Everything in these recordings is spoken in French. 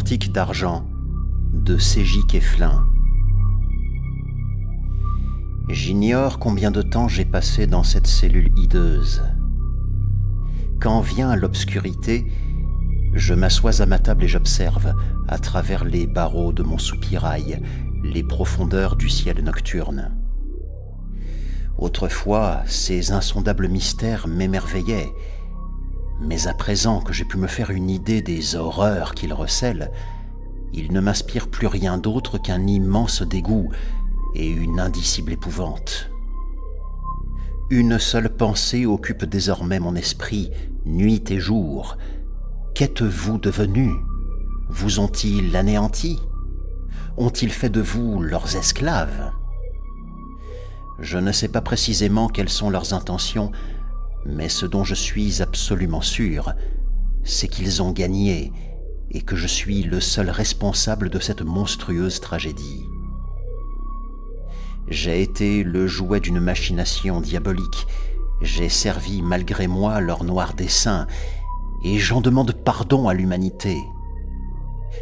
portique d'argent de C.J. Keflin. J'ignore combien de temps j'ai passé dans cette cellule hideuse. Quand vient l'obscurité, je m'assois à ma table et j'observe, à travers les barreaux de mon soupirail, les profondeurs du ciel nocturne. Autrefois, ces insondables mystères m'émerveillaient, mais à présent que j'ai pu me faire une idée des horreurs qu'ils recèlent, ils ne m'inspirent plus rien d'autre qu'un immense dégoût et une indicible épouvante. Une seule pensée occupe désormais mon esprit, nuit et jour. Qu'êtes-vous devenus? Vous ont-ils anéantis? Ont-ils fait de vous leurs esclaves? Je ne sais pas précisément quelles sont leurs intentions, mais ce dont je suis absolument sûr, c'est qu'ils ont gagné et que je suis le seul responsable de cette monstrueuse tragédie. J'ai été le jouet d'une machination diabolique, j'ai servi malgré moi leur noir dessein, et j'en demande pardon à l'humanité.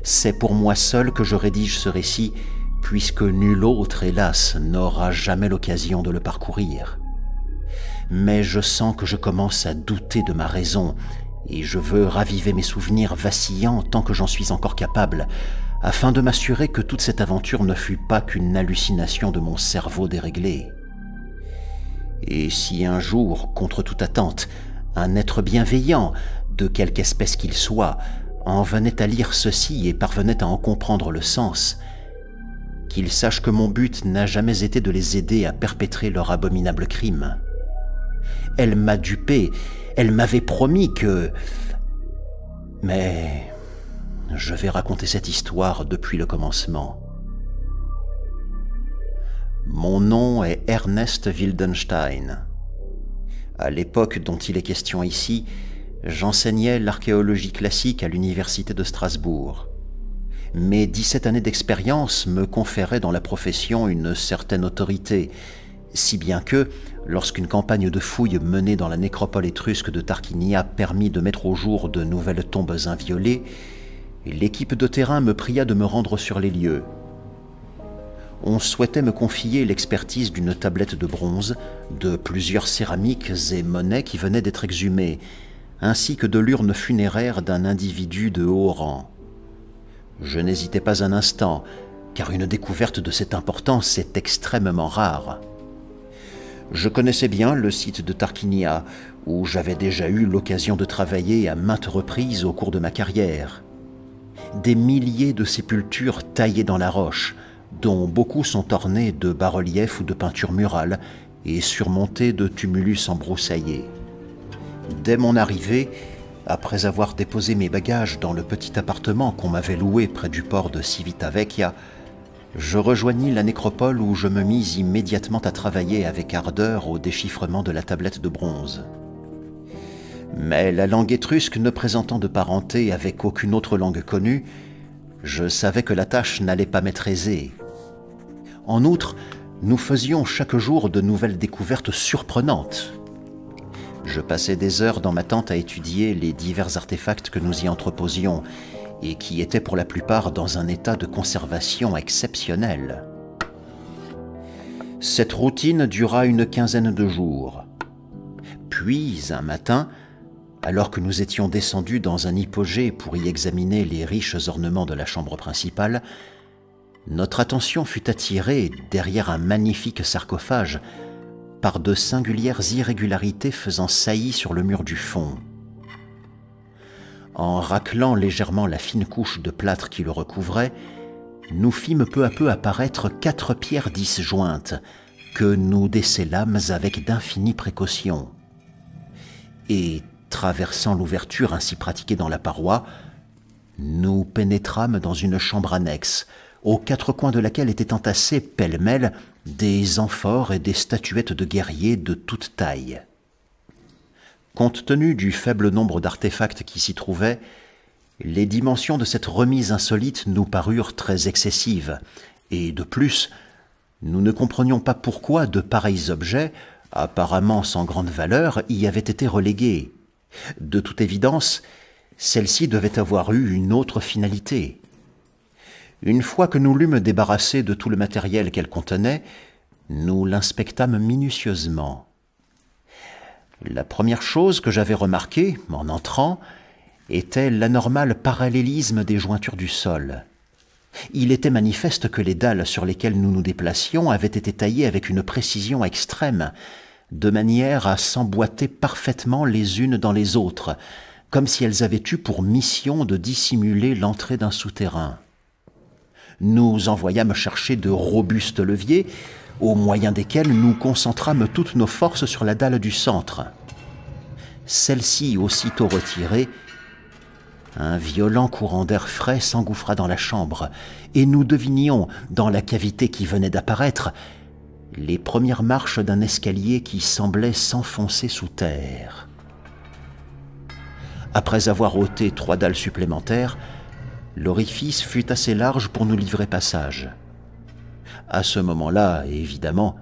C'est pour moi seul que je rédige ce récit, puisque nul autre, hélas, n'aura jamais l'occasion de le parcourir. Mais je sens que je commence à douter de ma raison, et je veux raviver mes souvenirs vacillants tant que j'en suis encore capable, afin de m'assurer que toute cette aventure ne fut pas qu'une hallucination de mon cerveau déréglé. Et si un jour, contre toute attente, un être bienveillant, de quelque espèce qu'il soit, en venait à lire ceci et parvenait à en comprendre le sens, qu'il sache que mon but n'a jamais été de les aider à perpétrer leur abominable crime. Elle m'a dupé, elle m'avait promis que... Mais je vais raconter cette histoire depuis le commencement. Mon nom est Ernest Wildenstein. À l'époque dont il est question ici, j'enseignais l'archéologie classique à l'université de Strasbourg. Mes 17 années d'expérience me conféraient dans la profession une certaine autorité, si bien que, lorsqu'une campagne de fouilles menée dans la nécropole étrusque de Tarquinia permit de mettre au jour de nouvelles tombes inviolées, l'équipe de terrain me pria de me rendre sur les lieux. On souhaitait me confier l'expertise d'une tablette de bronze, de plusieurs céramiques et monnaies qui venaient d'être exhumées, ainsi que de l'urne funéraire d'un individu de haut rang. Je n'hésitais pas un instant, car une découverte de cette importance est extrêmement rare. Je connaissais bien le site de Tarquinia, où j'avais déjà eu l'occasion de travailler à maintes reprises au cours de ma carrière. Des milliers de sépultures taillées dans la roche, dont beaucoup sont ornées de bas-reliefs ou de peintures murales et surmontées de tumulus embroussaillés. Dès mon arrivée, après avoir déposé mes bagages dans le petit appartement qu'on m'avait loué près du port de Civitavecchia, je rejoignis la nécropole où je me mis immédiatement à travailler avec ardeur au déchiffrement de la tablette de bronze. Mais la langue étrusque ne présentant de parenté avec aucune autre langue connue, je savais que la tâche n'allait pas m'être aisée. En outre, nous faisions chaque jour de nouvelles découvertes surprenantes. Je passais des heures dans ma tente à étudier les divers artefacts que nous y entreposions, et qui étaient pour la plupart dans un état de conservation exceptionnel. Cette routine dura une quinzaine de jours. Puis, un matin, alors que nous étions descendus dans un hypogée pour y examiner les riches ornements de la chambre principale, notre attention fut attirée, derrière un magnifique sarcophage, par de singulières irrégularités faisant saillie sur le mur du fond. En raclant légèrement la fine couche de plâtre qui le recouvrait, nous fîmes peu à peu apparaître 4 pierres disjointes que nous décellâmes avec d'infinies précautions. Et, traversant l'ouverture ainsi pratiquée dans la paroi, nous pénétrâmes dans une chambre annexe, aux 4 coins de laquelle étaient entassés pêle-mêle des amphores et des statuettes de guerriers de toute taille. Compte tenu du faible nombre d'artefacts qui s'y trouvaient, les dimensions de cette remise insolite nous parurent très excessives, et de plus, nous ne comprenions pas pourquoi de pareils objets, apparemment sans grande valeur, y avaient été relégués. De toute évidence, celle-ci devait avoir eu une autre finalité. Une fois que nous l'eûmes débarrassée de tout le matériel qu'elle contenait, nous l'inspectâmes minutieusement. La première chose que j'avais remarquée, en entrant, était l'anormal parallélisme des jointures du sol. Il était manifeste que les dalles sur lesquelles nous nous déplacions avaient été taillées avec une précision extrême, de manière à s'emboîter parfaitement les unes dans les autres, comme si elles avaient eu pour mission de dissimuler l'entrée d'un souterrain. Nous envoyâmes chercher de robustes leviers, au moyen desquels nous concentrâmes toutes nos forces sur la dalle du centre. Celle-ci aussitôt retirée, un violent courant d'air frais s'engouffra dans la chambre, et nous devinions, dans la cavité qui venait d'apparaître, les premières marches d'un escalier qui semblait s'enfoncer sous terre. Après avoir ôté 3 dalles supplémentaires, l'orifice fut assez large pour nous livrer passage. À ce moment-là, évidemment,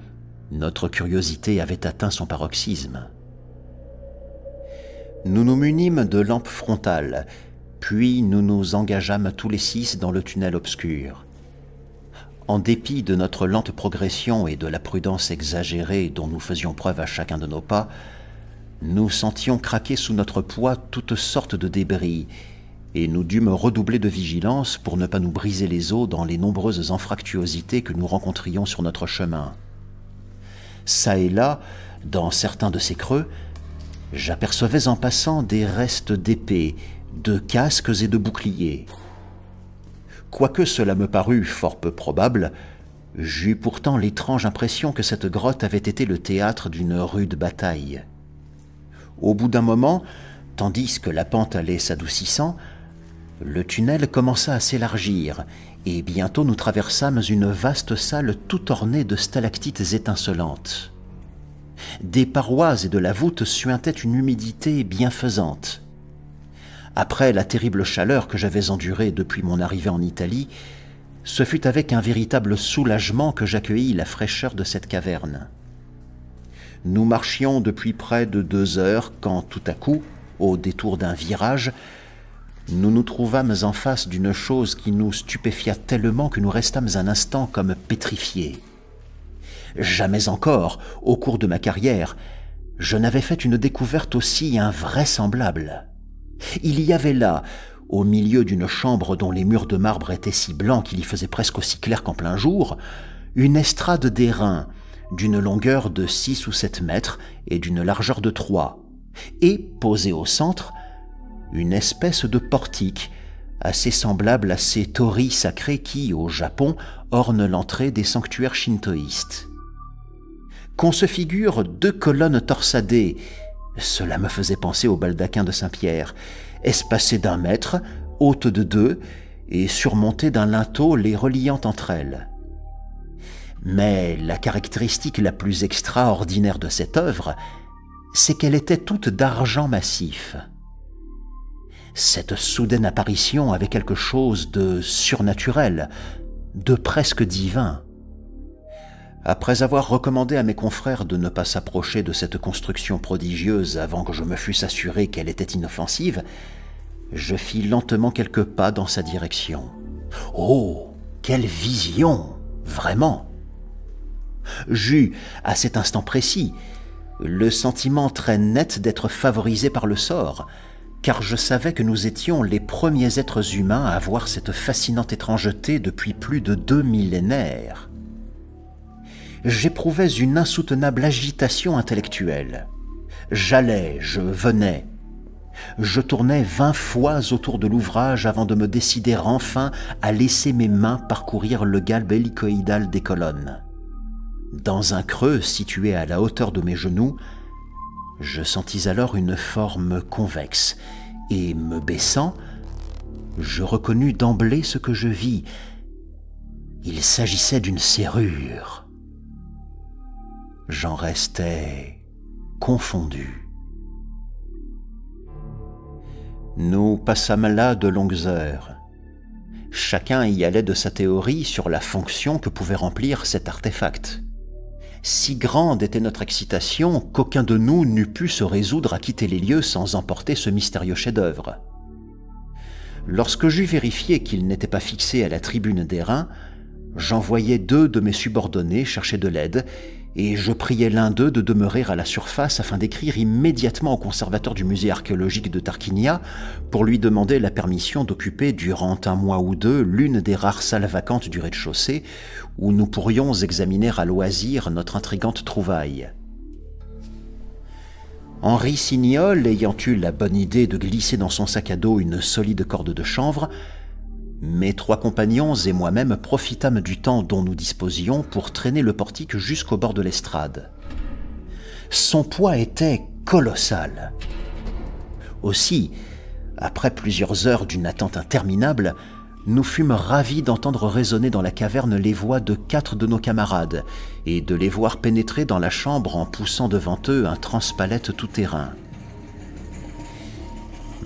notre curiosité avait atteint son paroxysme. Nous nous munîmes de lampes frontales, puis nous nous engageâmes tous les 6 dans le tunnel obscur. En dépit de notre lente progression et de la prudence exagérée dont nous faisions preuve à chacun de nos pas, nous sentions craquer sous notre poids toutes sortes de débris, et nous dûmes redoubler de vigilance pour ne pas nous briser les os dans les nombreuses anfractuosités que nous rencontrions sur notre chemin. Ça et là, dans certains de ces creux, j'apercevais en passant des restes d'épées, de casques et de boucliers. Quoique cela me parût fort peu probable, j'eus pourtant l'étrange impression que cette grotte avait été le théâtre d'une rude bataille. Au bout d'un moment, tandis que la pente allait s'adoucissant, le tunnel commença à s'élargir, et bientôt nous traversâmes une vaste salle tout ornée de stalactites étincelantes. Des parois et de la voûte suintait une humidité bienfaisante. Après la terrible chaleur que j'avais endurée depuis mon arrivée en Italie, ce fut avec un véritable soulagement que j'accueillis la fraîcheur de cette caverne. Nous marchions depuis près de 2 heures quand, tout à coup, au détour d'un virage, nous nous trouvâmes en face d'une chose qui nous stupéfia tellement que nous restâmes un instant comme pétrifiés. Jamais encore, au cours de ma carrière, je n'avais fait une découverte aussi invraisemblable. Il y avait là, au milieu d'une chambre dont les murs de marbre étaient si blancs qu'il y faisait presque aussi clair qu'en plein jour, une estrade d'airain d'une longueur de 6 ou 7 mètres et d'une largeur de 3, et, posée au centre, une espèce de portique assez semblable à ces torii sacrés qui, au Japon, ornent l'entrée des sanctuaires shintoïstes. Qu'on se figure 2 colonnes torsadées, cela me faisait penser au baldaquin de Saint-Pierre, espacées d'1 mètre, hautes de 2, et surmontées d'un linteau les reliant entre elles. Mais la caractéristique la plus extraordinaire de cette œuvre, c'est qu'elle était toute d'argent massif. Cette soudaine apparition avait quelque chose de surnaturel, de presque divin. Après avoir recommandé à mes confrères de ne pas s'approcher de cette construction prodigieuse avant que je me fusse assuré qu'elle était inoffensive, je fis lentement quelques pas dans sa direction. Oh, quelle vision, vraiment! J'eus, à cet instant précis, le sentiment très net d'être favorisé par le sort, car je savais que nous étions les premiers êtres humains à voir cette fascinante étrangeté depuis plus de 2 millénaires. J'éprouvais une insoutenable agitation intellectuelle. J'allais, je venais. Je tournais 20 fois autour de l'ouvrage avant de me décider enfin à laisser mes mains parcourir le galbe hélicoïdal des colonnes. Dans un creux situé à la hauteur de mes genoux, je sentis alors une forme convexe, et me baissant, je reconnus d'emblée ce que je vis. Il s'agissait d'une serrure. J'en restais confondu. Nous passâmes là de longues heures. Chacun y allait de sa théorie sur la fonction que pouvait remplir cet artefact. Si grande était notre excitation qu'aucun de nous n'eût pu se résoudre à quitter les lieux sans emporter ce mystérieux chef-d'œuvre. Lorsque j'eus vérifié qu'il n'était pas fixé à la tribune d'airain, j'envoyai 2 de mes subordonnés chercher de l'aide, et je priai l'un d'eux de demeurer à la surface afin d'écrire immédiatement au conservateur du musée archéologique de Tarquinia pour lui demander la permission d'occuper durant 1 mois ou 2 l'une des rares salles vacantes du rez-de-chaussée où nous pourrions examiner à loisir notre intrigante trouvaille. Henri Signol, ayant eu la bonne idée de glisser dans son sac à dos une solide corde de chanvre, mes 3 compagnons et moi-même profitâmes du temps dont nous disposions pour traîner le portique jusqu'au bord de l'estrade. Son poids était colossal. Aussi, après plusieurs heures d'une attente interminable, nous fûmes ravis d'entendre résonner dans la caverne les voix de 4 de nos camarades et de les voir pénétrer dans la chambre en poussant devant eux un transpalette tout-terrain.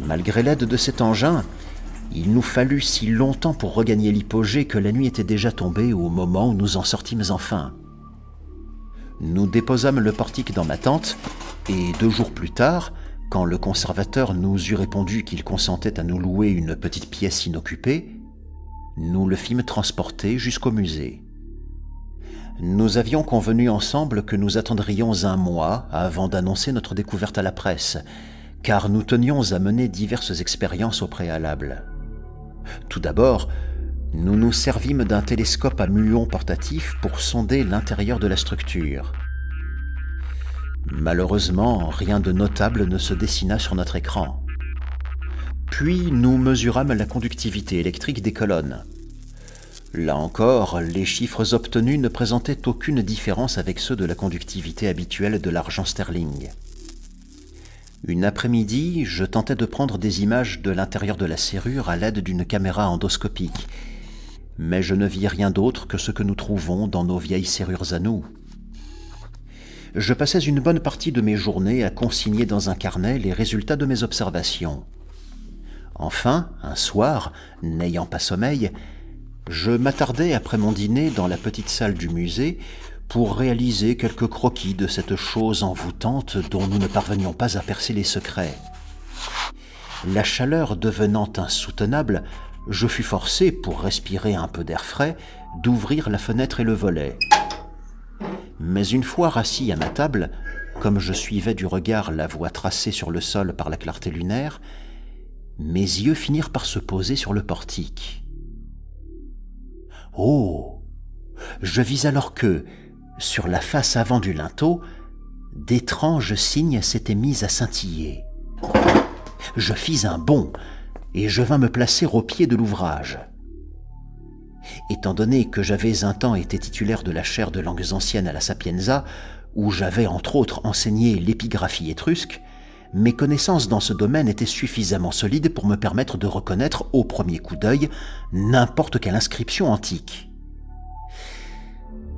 Malgré l'aide de cet engin, il nous fallut si longtemps pour regagner l'hypogée que la nuit était déjà tombée au moment où nous en sortîmes enfin. Nous déposâmes le portique dans ma tente, et 2 jours plus tard, quand le conservateur nous eut répondu qu'il consentait à nous louer une petite pièce inoccupée, nous le fîmes transporter jusqu'au musée. Nous avions convenu ensemble que nous attendrions 1 mois avant d'annoncer notre découverte à la presse, car nous tenions à mener diverses expériences au préalable. Tout d'abord, nous nous servimes d'un télescope à muon portatif pour sonder l'intérieur de la structure. Malheureusement, rien de notable ne se dessina sur notre écran. Puis nous mesurâmes la conductivité électrique des colonnes. Là encore, les chiffres obtenus ne présentaient aucune différence avec ceux de la conductivité habituelle de l'argent sterling. Une après-midi, je tentais de prendre des images de l'intérieur de la serrure à l'aide d'une caméra endoscopique, mais je ne vis rien d'autre que ce que nous trouvons dans nos vieilles serrures à nous. Je passais une bonne partie de mes journées à consigner dans un carnet les résultats de mes observations. Enfin, un soir, n'ayant pas sommeil, je m'attardai après mon dîner dans la petite salle du musée pour réaliser quelques croquis de cette chose envoûtante dont nous ne parvenions pas à percer les secrets. La chaleur devenant insoutenable, je fus forcé, pour respirer un peu d'air frais, d'ouvrir la fenêtre et le volet. Mais une fois rassis à ma table, comme je suivais du regard la voie tracée sur le sol par la clarté lunaire, mes yeux finirent par se poser sur le portique. Oh! Je vis alors que, sur la face avant du linteau, d'étranges signes s'étaient mis à scintiller. Je fis un bond, et je vins me placer au pied de l'ouvrage. Étant donné que j'avais un temps été titulaire de la chaire de langues anciennes à la Sapienza, où j'avais entre autres enseigné l'épigraphie étrusque, mes connaissances dans ce domaine étaient suffisamment solides pour me permettre de reconnaître au premier coup d'œil n'importe quelle inscription antique.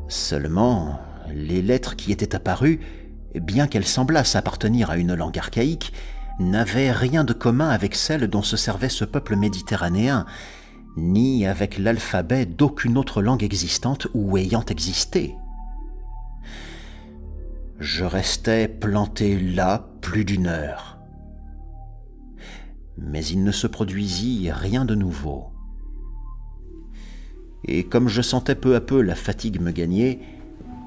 Seulement, les lettres qui étaient apparues, bien qu'elles semblassent appartenir à une langue archaïque, n'avaient rien de commun avec celle dont se servait ce peuple méditerranéen, ni avec l'alphabet d'aucune autre langue existante ou ayant existé. Je restais planté là plus d'1 heure. Mais il ne se produisit rien de nouveau. Et comme je sentais peu à peu la fatigue me gagner,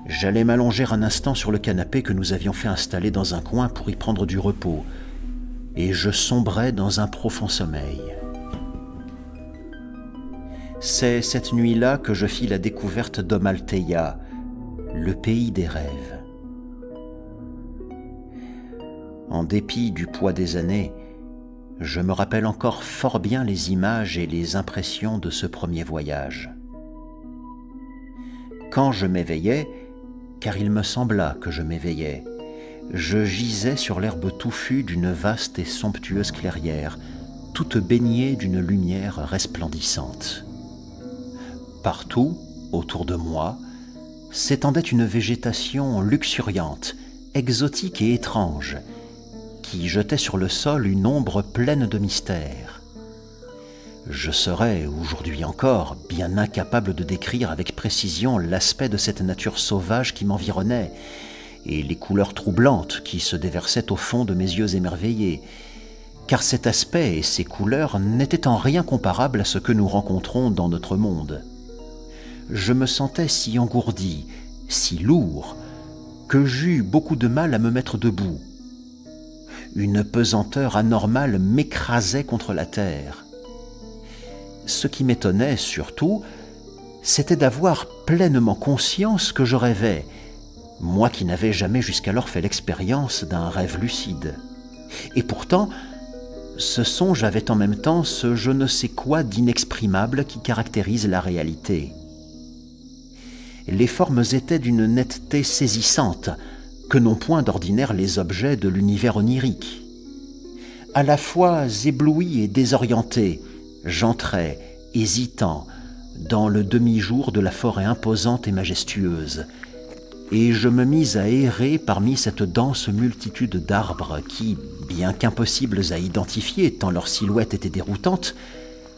j'allais m'allonger un instant sur le canapé que nous avions fait installer dans un coin pour y prendre du repos, et je sombrais dans un profond sommeil. C'est cette nuit-là que je fis la découverte d'Amaltheia, le pays des rêves. En dépit du poids des années, je me rappelle encore fort bien les images et les impressions de ce premier voyage. Quand je m'éveillais, car il me sembla que je m'éveillais, je gisais sur l'herbe touffue d'une vaste et somptueuse clairière, toute baignée d'une lumière resplendissante. Partout, autour de moi, s'étendait une végétation luxuriante, exotique et étrange, qui jetait sur le sol une ombre pleine de mystère. Je serais, aujourd'hui encore, bien incapable de décrire avec précision l'aspect de cette nature sauvage qui m'environnait, et les couleurs troublantes qui se déversaient au fond de mes yeux émerveillés, car cet aspect et ces couleurs n'étaient en rien comparables à ce que nous rencontrons dans notre monde. Je me sentais si engourdi, si lourd, que j'eus beaucoup de mal à me mettre debout. Une pesanteur anormale m'écrasait contre la terre. Ce qui m'étonnait surtout, c'était d'avoir pleinement conscience que je rêvais, moi qui n'avais jamais jusqu'alors fait l'expérience d'un rêve lucide. Et pourtant, ce songe avait en même temps ce je ne sais quoi d'inexprimable qui caractérise la réalité. Les formes étaient d'une netteté saisissante, que n'ont point d'ordinaire les objets de l'univers onirique. À la fois ébloui et désorienté, j'entrais, hésitant, dans le demi-jour de la forêt imposante et majestueuse, et je me mis à errer parmi cette dense multitude d'arbres qui, bien qu'impossibles à identifier tant leur silhouette était déroutante,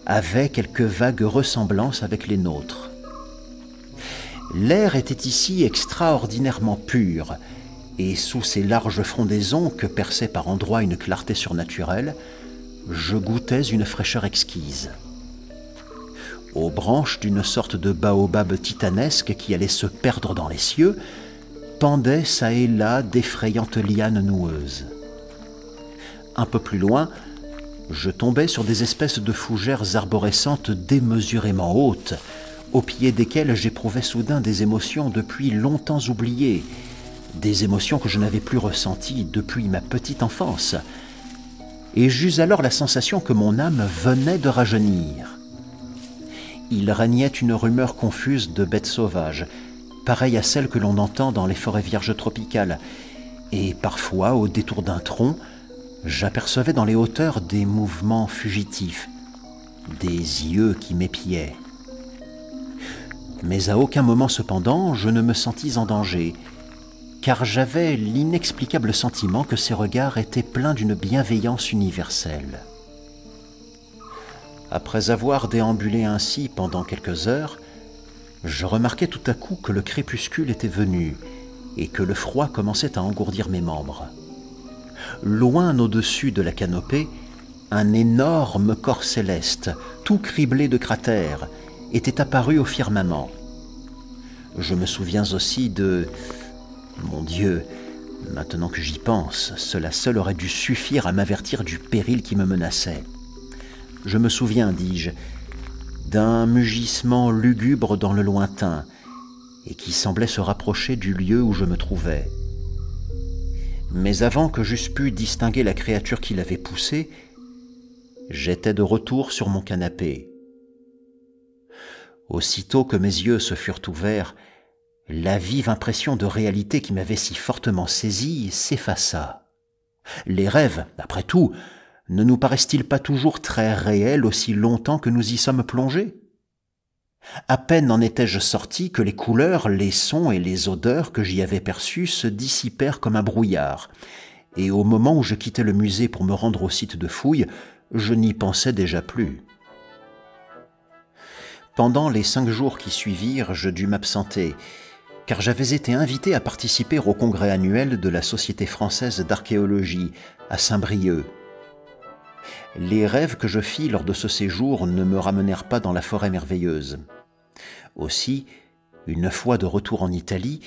avaient quelque vague ressemblance avec les nôtres. L'air était ici extraordinairement pur, et sous ces larges frondaisons que perçait par endroits une clarté surnaturelle, je goûtais une fraîcheur exquise. Aux branches d'une sorte de baobab titanesque qui allait se perdre dans les cieux, pendaient çà et là d'effrayantes lianes noueuses. Un peu plus loin, je tombais sur des espèces de fougères arborescentes démesurément hautes, au pied desquelles j'éprouvais soudain des émotions depuis longtemps oubliées, des émotions que je n'avais plus ressenties depuis ma petite enfance, et j'eus alors la sensation que mon âme venait de rajeunir. Il régnait une rumeur confuse de bêtes sauvages, pareille à celle que l'on entend dans les forêts vierges tropicales, et parfois, au détour d'un tronc, j'apercevais dans les hauteurs des mouvements fugitifs, des yeux qui m'épiaient. Mais à aucun moment cependant je ne me sentis en danger, car j'avais l'inexplicable sentiment que ces regards étaient pleins d'une bienveillance universelle. Après avoir déambulé ainsi pendant quelques heures, je remarquai tout à coup que le crépuscule était venu et que le froid commençait à engourdir mes membres. Loin au-dessus de la canopée, un énorme corps céleste, tout criblé de cratères, était apparu au firmament. Je me souviens aussi de... Mon Dieu, maintenant que j'y pense, cela seul aurait dû suffire à m'avertir du péril qui me menaçait. Je me souviens, dis-je, d'un mugissement lugubre dans le lointain, et qui semblait se rapprocher du lieu où je me trouvais. Mais avant que j'eusse pu distinguer la créature qui l'avait poussé, j'étais de retour sur mon canapé. Aussitôt que mes yeux se furent ouverts, la vive impression de réalité qui m'avait si fortement saisi s'effaça. Les rêves, après tout, ne nous paraissent-ils pas toujours très réels aussi longtemps que nous y sommes plongés? À peine en étais-je sorti que les couleurs, les sons et les odeurs que j'y avais perçus se dissipèrent comme un brouillard, et au moment où je quittais le musée pour me rendre au site de fouilles, je n'y pensais déjà plus. Pendant les 5 jours qui suivirent, je dus m'absenter, car j'avais été invité à participer au congrès annuel de la Société française d'archéologie à Saint-Brieuc. Les rêves que je fis lors de ce séjour ne me ramenèrent pas dans la forêt merveilleuse. Aussi, une fois de retour en Italie,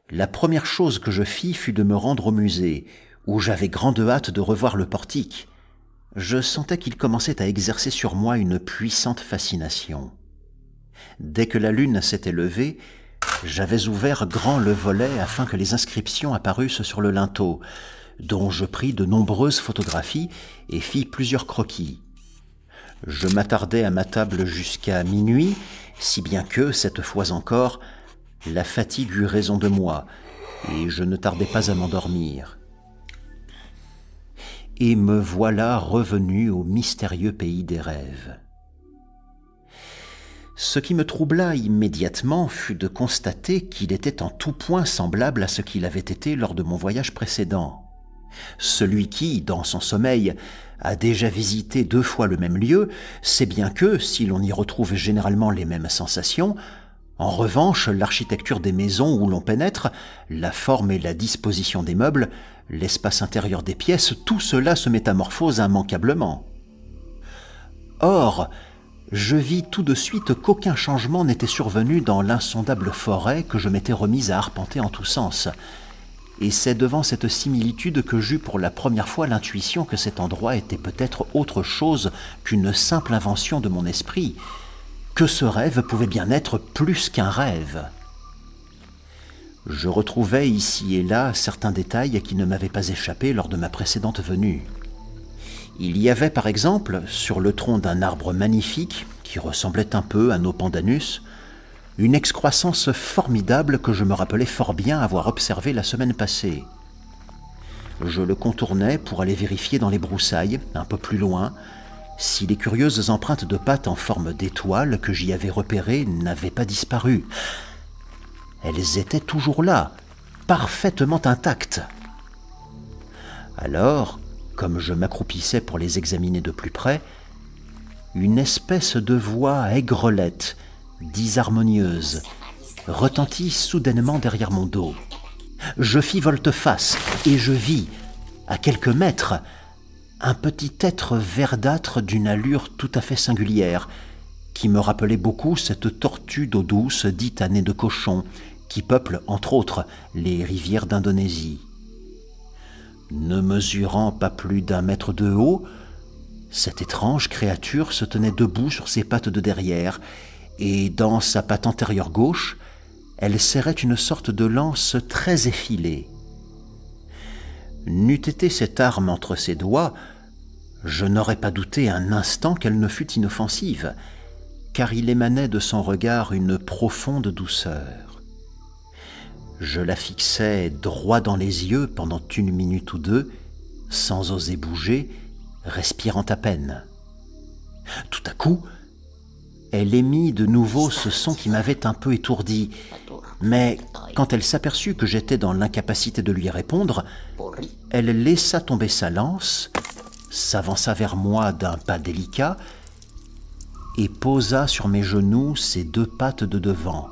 la première chose que je fis fut de me rendre au musée, où j'avais grande hâte de revoir le portique. Je sentais qu'il commençait à exercer sur moi une puissante fascination. Dès que la lune s'était levée, j'avais ouvert grand le volet afin que les inscriptions apparussent sur le linteau, dont je pris de nombreuses photographies et fis plusieurs croquis. Je m'attardai à ma table jusqu'à minuit, si bien que, cette fois encore, la fatigue eut raison de moi, et je ne tardai pas à m'endormir. Et me voilà revenu au mystérieux pays des rêves. Ce qui me troubla immédiatement fut de constater qu'il était en tout point semblable à ce qu'il avait été lors de mon voyage précédent. Celui qui, dans son sommeil, a déjà visité 2 fois le même lieu, sait bien que, si l'on y retrouve généralement les mêmes sensations, En revanche, l'architecture des maisons où l'on pénètre, la forme et la disposition des meubles, l'espace intérieur des pièces, tout cela se métamorphose immanquablement. Or, je vis tout de suite qu'aucun changement n'était survenu dans l'insondable forêt que je m'étais remise à arpenter en tous sens. Et c'est devant cette similitude que j'eus pour la première fois l'intuition que cet endroit était peut-être autre chose qu'une simple invention de mon esprit, que ce rêve pouvait bien être plus qu'un rêve. Je retrouvais ici et là certains détails qui ne m'avaient pas échappé lors de ma précédente venue. Il y avait par exemple, sur le tronc d'un arbre magnifique, qui ressemblait un peu à nos pandanus, une excroissance formidable que je me rappelais fort bien avoir observée la semaine passée. Je le contournais pour aller vérifier dans les broussailles, un peu plus loin, si les curieuses empreintes de pattes en forme d'étoile que j'y avais repérées n'avaient pas disparu. Elles étaient toujours là, parfaitement intactes. Alors, comme je m'accroupissais pour les examiner de plus près, une espèce de voix aigrelette, disharmonieuse, retentit soudainement derrière mon dos. Je fis volte-face et je vis, à quelques mètres, un petit être verdâtre d'une allure tout à fait singulière, qui me rappelait beaucoup cette tortue d'eau douce dite à nez de cochon, qui peuple, entre autres, les rivières d'Indonésie. Ne mesurant pas plus d'1 mètre de haut, cette étrange créature se tenait debout sur ses pattes de derrière, et dans sa patte antérieure gauche, elle serrait une sorte de lance très effilée. N'eût été cette arme entre ses doigts, je n'aurais pas douté un instant qu'elle ne fût inoffensive, car il émanait de son regard une profonde douceur. Je la fixai droit dans les yeux pendant 1 minute ou 2, sans oser bouger, respirant à peine. Tout à coup, elle émit de nouveau ce son qui m'avait un peu étourdi, mais quand elle s'aperçut que j'étais dans l'incapacité de lui répondre, elle laissa tomber sa lance, s'avança vers moi d'un pas délicat et posa sur mes genoux ses 2 pattes de devant.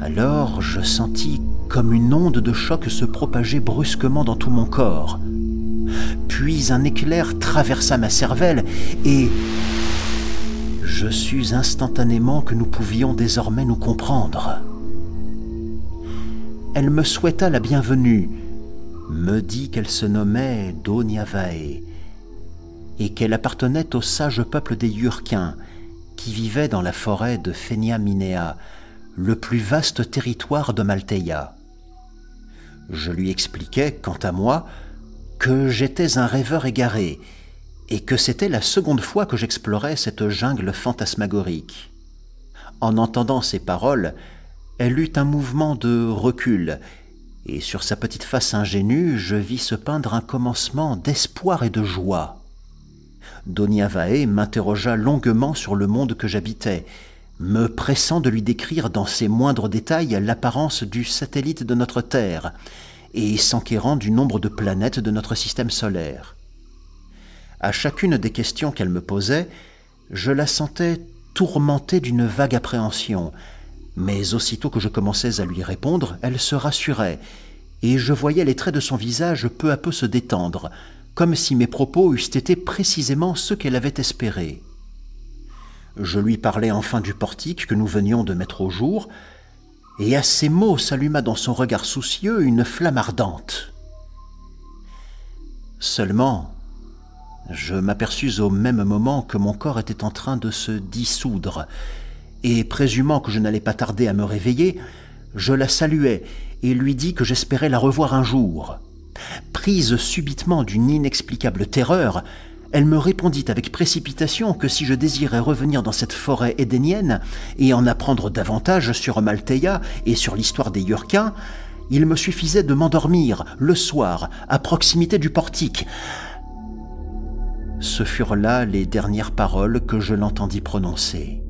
Alors je sentis comme une onde de choc se propager brusquement dans tout mon corps. Puis un éclair traversa ma cervelle et je sus instantanément que nous pouvions désormais nous comprendre. Elle me souhaita la bienvenue, me dit qu'elle se nommait Donyavae et qu'elle appartenait au sage peuple des Yurkins qui vivait dans la forêt de Phenia Minea, le plus vaste territoire de Malteia. Je lui expliquai, quant à moi, que j'étais un rêveur égaré et que c'était la seconde fois que j'explorais cette jungle fantasmagorique. En entendant ces paroles, elle eut un mouvement de recul, et sur sa petite face ingénue, je vis se peindre un commencement d'espoir et de joie. Donyavae m'interrogea longuement sur le monde que j'habitais, me pressant de lui décrire dans ses moindres détails l'apparence du satellite de notre Terre, et s'enquérant du nombre de planètes de notre système solaire. À chacune des questions qu'elle me posait, je la sentais tourmentée d'une vague appréhension, mais aussitôt que je commençais à lui répondre, elle se rassurait, et je voyais les traits de son visage peu à peu se détendre, comme si mes propos eussent été précisément ceux qu'elle avait espérés. Je lui parlai enfin du portique que nous venions de mettre au jour, et à ces mots s'alluma dans son regard soucieux une flamme ardente. Seulement, je m'aperçus au même moment que mon corps était en train de se dissoudre, et présumant que je n'allais pas tarder à me réveiller, je la saluai et lui dis que j'espérais la revoir un jour. Prise subitement d'une inexplicable terreur, elle me répondit avec précipitation que si je désirais revenir dans cette forêt édénienne et en apprendre davantage sur Malteia et sur l'histoire des Yurkins, il me suffisait de m'endormir le soir à proximité du portique. Ce furent là les dernières paroles que je l'entendis prononcer.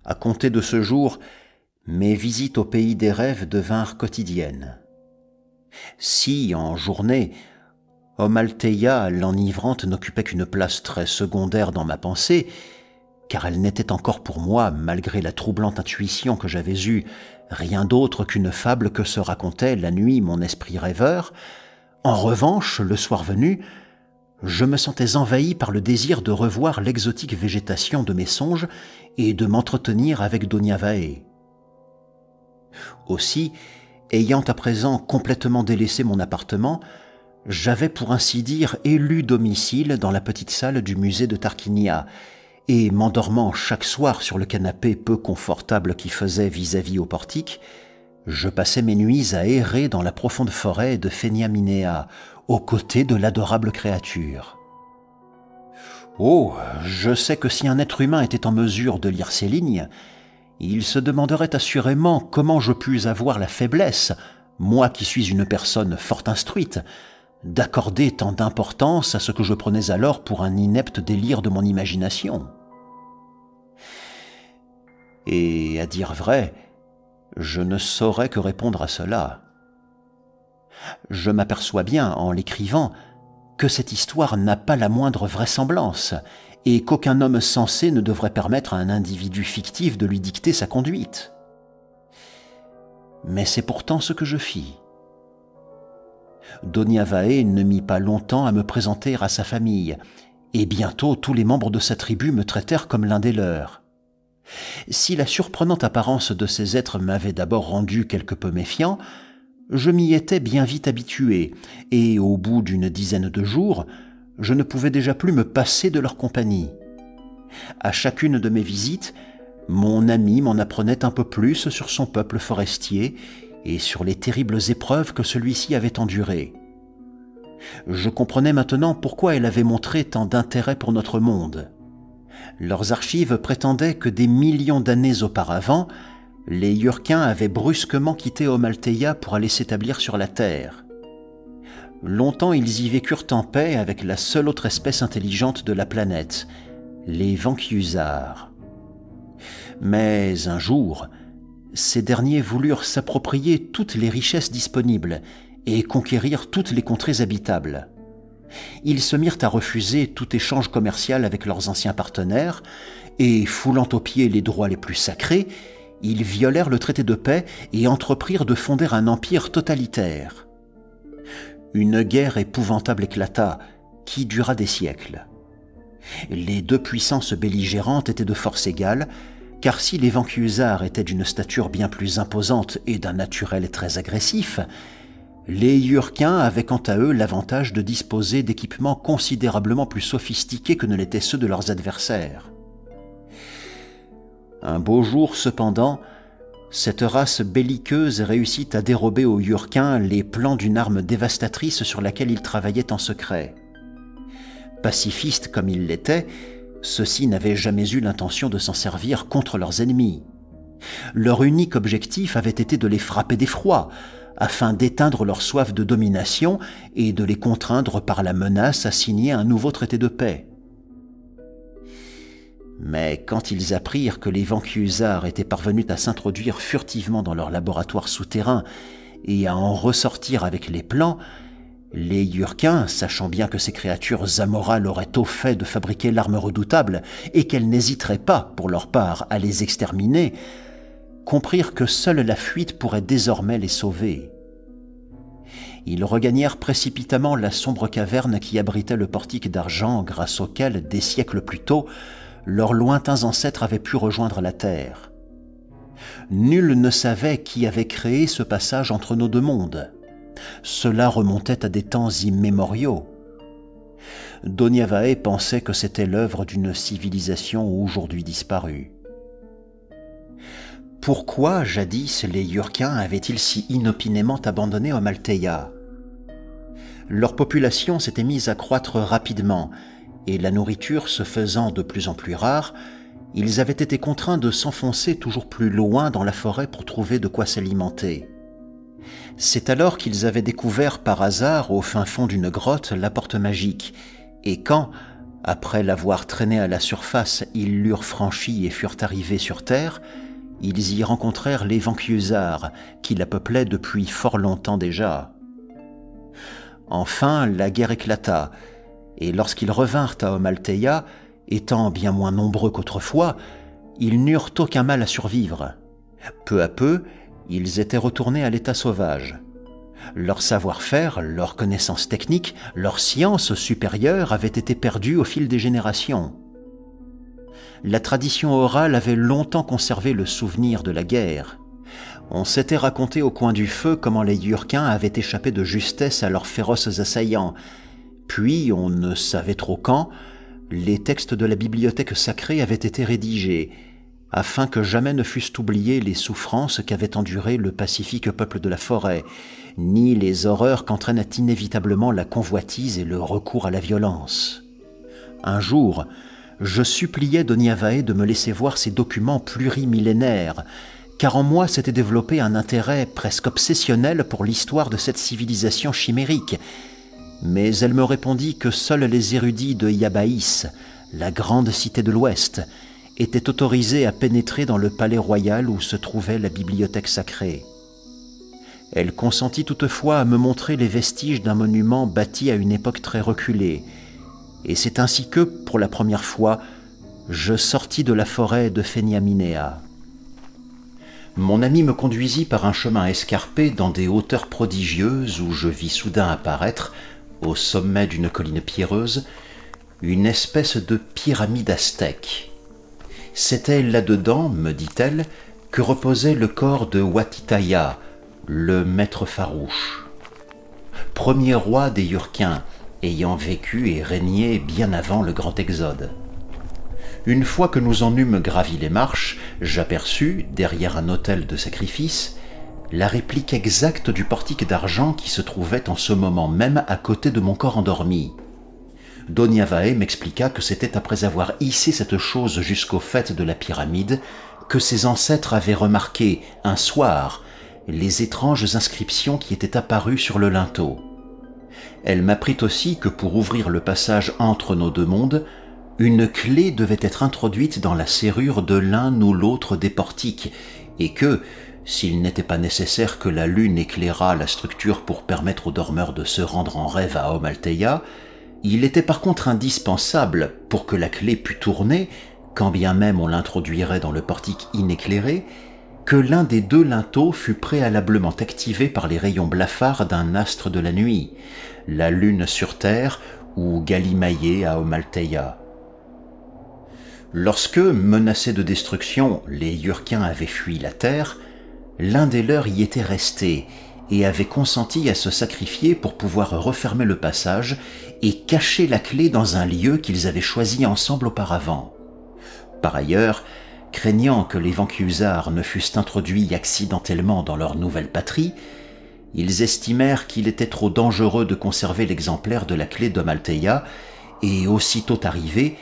À compter de ce jour, mes visites au pays des rêves devinrent quotidiennes. Si, en journée, Omalteia, l'enivrante, n'occupait qu'une place très secondaire dans ma pensée, car elle n'était encore pour moi, malgré la troublante intuition que j'avais eue, rien d'autre qu'une fable que se racontait la nuit mon esprit rêveur. En revanche, le soir venu, je me sentais envahi par le désir de revoir l'exotique végétation de mes songes et de m'entretenir avec Donia Vae. Aussi, ayant à présent complètement délaissé mon appartement, j'avais pour ainsi dire élu domicile dans la petite salle du musée de Tarquinia, et m'endormant chaque soir sur le canapé peu confortable qui faisait vis-à-vis au portique, je passais mes nuits à errer dans la profonde forêt de Phenia Minea, aux côtés de l'adorable créature. Oh, je sais que si un être humain était en mesure de lire ces lignes, il se demanderait assurément comment je pus avoir la faiblesse, moi qui suis une personne fort instruite, d'accorder tant d'importance à ce que je prenais alors pour un inepte délire de mon imagination. Et à dire vrai, je ne saurais que répondre à cela. Je m'aperçois bien, en l'écrivant, que cette histoire n'a pas la moindre vraisemblance, et qu'aucun homme sensé ne devrait permettre à un individu fictif de lui dicter sa conduite. Mais c'est pourtant ce que je fis. Donia Vae ne mit pas longtemps à me présenter à sa famille, et bientôt tous les membres de sa tribu me traitèrent comme l'un des leurs. Si la surprenante apparence de ces êtres m'avait d'abord rendu quelque peu méfiant, je m'y étais bien vite habitué, et au bout d'une dizaine de jours, je ne pouvais déjà plus me passer de leur compagnie. À chacune de mes visites, mon ami m'en apprenait un peu plus sur son peuple forestier et sur les terribles épreuves que celui-ci avait endurées. Je comprenais maintenant pourquoi elle avait montré tant d'intérêt pour notre monde. Leurs archives prétendaient que des millions d'années auparavant, les Yurkins avaient brusquement quitté Omalteia pour aller s'établir sur la Terre. Longtemps ils y vécurent en paix avec la seule autre espèce intelligente de la planète, les Vankyusars. Mais un jour, ces derniers voulurent s'approprier toutes les richesses disponibles et conquérir toutes les contrées habitables. Ils se mirent à refuser tout échange commercial avec leurs anciens partenaires et, foulant aux pieds les droits les plus sacrés, ils violèrent le traité de paix et entreprirent de fonder un empire totalitaire. Une guerre épouvantable éclata, qui dura des siècles. Les deux puissances belligérantes étaient de force égale, car si les Vankyusars étaient d'une stature bien plus imposante et d'un naturel très agressif, les Yurkins avaient quant à eux l'avantage de disposer d'équipements considérablement plus sophistiqués que ne l'étaient ceux de leurs adversaires. Un beau jour, cependant, cette race belliqueuse réussit à dérober aux Yurkins les plans d'une arme dévastatrice sur laquelle ils travaillaient en secret. Pacifistes comme ils l'étaient, ceux-ci n'avaient jamais eu l'intention de s'en servir contre leurs ennemis. Leur unique objectif avait été de les frapper d'effroi, afin d'éteindre leur soif de domination et de les contraindre par la menace à signer un nouveau traité de paix. Mais quand ils apprirent que les Vankyusars étaient parvenus à s'introduire furtivement dans leur laboratoire souterrain et à en ressortir avec les plans, les Yurkins, sachant bien que ces créatures amorales auraient au fait de fabriquer l'arme redoutable et qu'elles n'hésiteraient pas, pour leur part, à les exterminer, comprirent que seule la fuite pourrait désormais les sauver. Ils regagnèrent précipitamment la sombre caverne qui abritait le portique d'argent grâce auquel, des siècles plus tôt, leurs lointains ancêtres avaient pu rejoindre la terre. Nul ne savait qui avait créé ce passage entre nos deux mondes. Cela remontait à des temps immémoriaux. Donia Vae pensait que c'était l'œuvre d'une civilisation aujourd'hui disparue. Pourquoi, jadis, les Yurkins avaient-ils si inopinément abandonné Omalteia? Leur population s'était mise à croître rapidement, et la nourriture se faisant de plus en plus rare, ils avaient été contraints de s'enfoncer toujours plus loin dans la forêt pour trouver de quoi s'alimenter. C'est alors qu'ils avaient découvert par hasard au fin fond d'une grotte la porte magique, et quand, après l'avoir traînée à la surface, ils l'eurent franchie et furent arrivés sur terre, ils y rencontrèrent les Vankyusars, qui la peuplaient depuis fort longtemps déjà. Enfin, la guerre éclata, et lorsqu'ils revinrent à Amaltheia, étant bien moins nombreux qu'autrefois, ils n'eurent aucun mal à survivre. Peu à peu, ils étaient retournés à l'état sauvage. Leur savoir-faire, leurs connaissances techniques, leur science supérieure avaient été perdues au fil des générations. La tradition orale avait longtemps conservé le souvenir de la guerre. On s'était raconté au coin du feu comment les Yurkins avaient échappé de justesse à leurs féroces assaillants. Puis, on ne savait trop quand, les textes de la bibliothèque sacrée avaient été rédigés, afin que jamais ne fussent oubliées les souffrances qu'avait endurées le pacifique peuple de la forêt, ni les horreurs qu'entraînent inévitablement la convoitise et le recours à la violence. Un jour, je suppliais Donyavae de me laisser voir ces documents plurimillénaires, car en moi s'était développé un intérêt presque obsessionnel pour l'histoire de cette civilisation chimérique. Mais elle me répondit que seuls les érudits de Yabaïs, la grande cité de l'Ouest, étaient autorisés à pénétrer dans le palais royal où se trouvait la bibliothèque sacrée. Elle consentit toutefois à me montrer les vestiges d'un monument bâti à une époque très reculée, et c'est ainsi que, pour la première fois, je sortis de la forêt de Pheniaminea. Mon ami me conduisit par un chemin escarpé dans des hauteurs prodigieuses où je vis soudain apparaître, au sommet d'une colline pierreuse, une espèce de pyramide aztèque. C'était là-dedans, me dit-elle, que reposait le corps de Watitaya, le maître farouche, premier roi des Yurkins, ayant vécu et régné bien avant le grand exode. Une fois que nous en eûmes gravi les marches, j'aperçus, derrière un autel de sacrifice, la réplique exacte du portique d'argent qui se trouvait en ce moment même à côté de mon corps endormi. Donyavae m'expliqua que c'était après avoir hissé cette chose jusqu'au faîte de la pyramide que ses ancêtres avaient remarqué, un soir, les étranges inscriptions qui étaient apparues sur le linteau. Elle m'apprit aussi que pour ouvrir le passage entre nos deux mondes, une clé devait être introduite dans la serrure de l'un ou l'autre des portiques, et que, s'il n'était pas nécessaire que la lune éclairât la structure pour permettre aux dormeurs de se rendre en rêve à Amaltheia, il était par contre indispensable, pour que la clé pût tourner, quand bien même on l'introduirait dans le portique inéclairé, que l'un des deux linteaux fût préalablement activé par les rayons blafards d'un astre de la nuit, la lune sur terre ou Galimaïe à Amaltheia. Lorsque, menacés de destruction, les Yurkins avaient fui la terre, l'un des leurs y était resté et avait consenti à se sacrifier pour pouvoir refermer le passage et cacher la clé dans un lieu qu'ils avaient choisi ensemble auparavant. Par ailleurs, craignant que les Vanquiusards ne fussent introduits accidentellement dans leur nouvelle patrie, ils estimèrent qu'il était trop dangereux de conserver l'exemplaire de la clé d'Amaltheia et, aussitôt arrivés,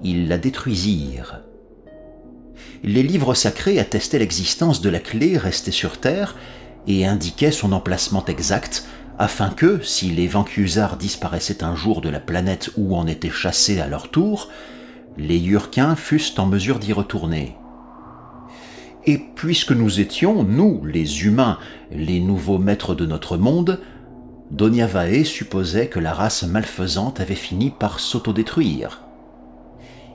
ils la détruisirent. Les livres sacrés attestaient l'existence de la clé restée sur Terre et indiquaient son emplacement exact afin que, si les Vanquiusards disparaissaient un jour de la planète où en étaient chassés à leur tour, les Yurkins fussent en mesure d'y retourner. Et puisque nous étions, nous, les humains, les nouveaux maîtres de notre monde, Donyavae supposait que la race malfaisante avait fini par s'autodétruire.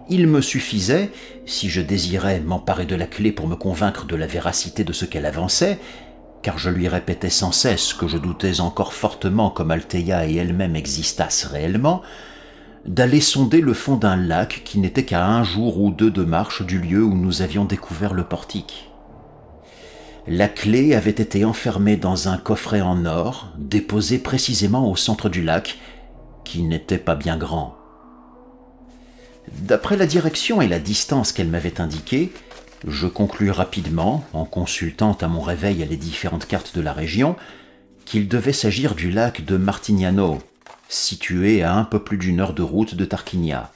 Il me suffisait, si je désirais m'emparer de la clé pour me convaincre de la véracité de ce qu'elle avançait, car je lui répétais sans cesse que je doutais encore fortement qu'Amaltheia et elle-même existassent réellement, d'aller sonder le fond d'un lac qui n'était qu'à 1 jour ou 2 de marche du lieu où nous avions découvert le portique. La clé avait été enfermée dans un coffret en or, déposé précisément au centre du lac, qui n'était pas bien grand. D'après la direction et la distance qu'elle m'avait indiquée, je conclus rapidement, en consultant à mon réveil les différentes cartes de la région, qu'il devait s'agir du lac de Martignano, situé à un peu plus d'1 heure de route de Tarquinia.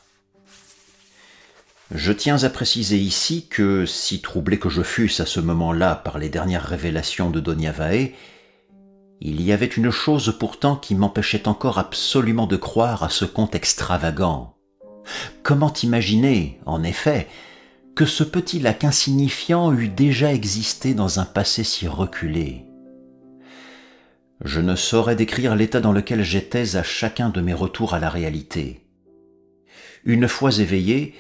Je tiens à préciser ici que, si troublé que je fusse à ce moment-là par les dernières révélations de Donyavae, il y avait une chose pourtant qui m'empêchait encore absolument de croire à ce conte extravagant. Comment imaginer, en effet, que ce petit lac insignifiant eût déjà existé dans un passé si reculé? Je ne saurais décrire l'état dans lequel j'étais à chacun de mes retours à la réalité. Une fois éveillé,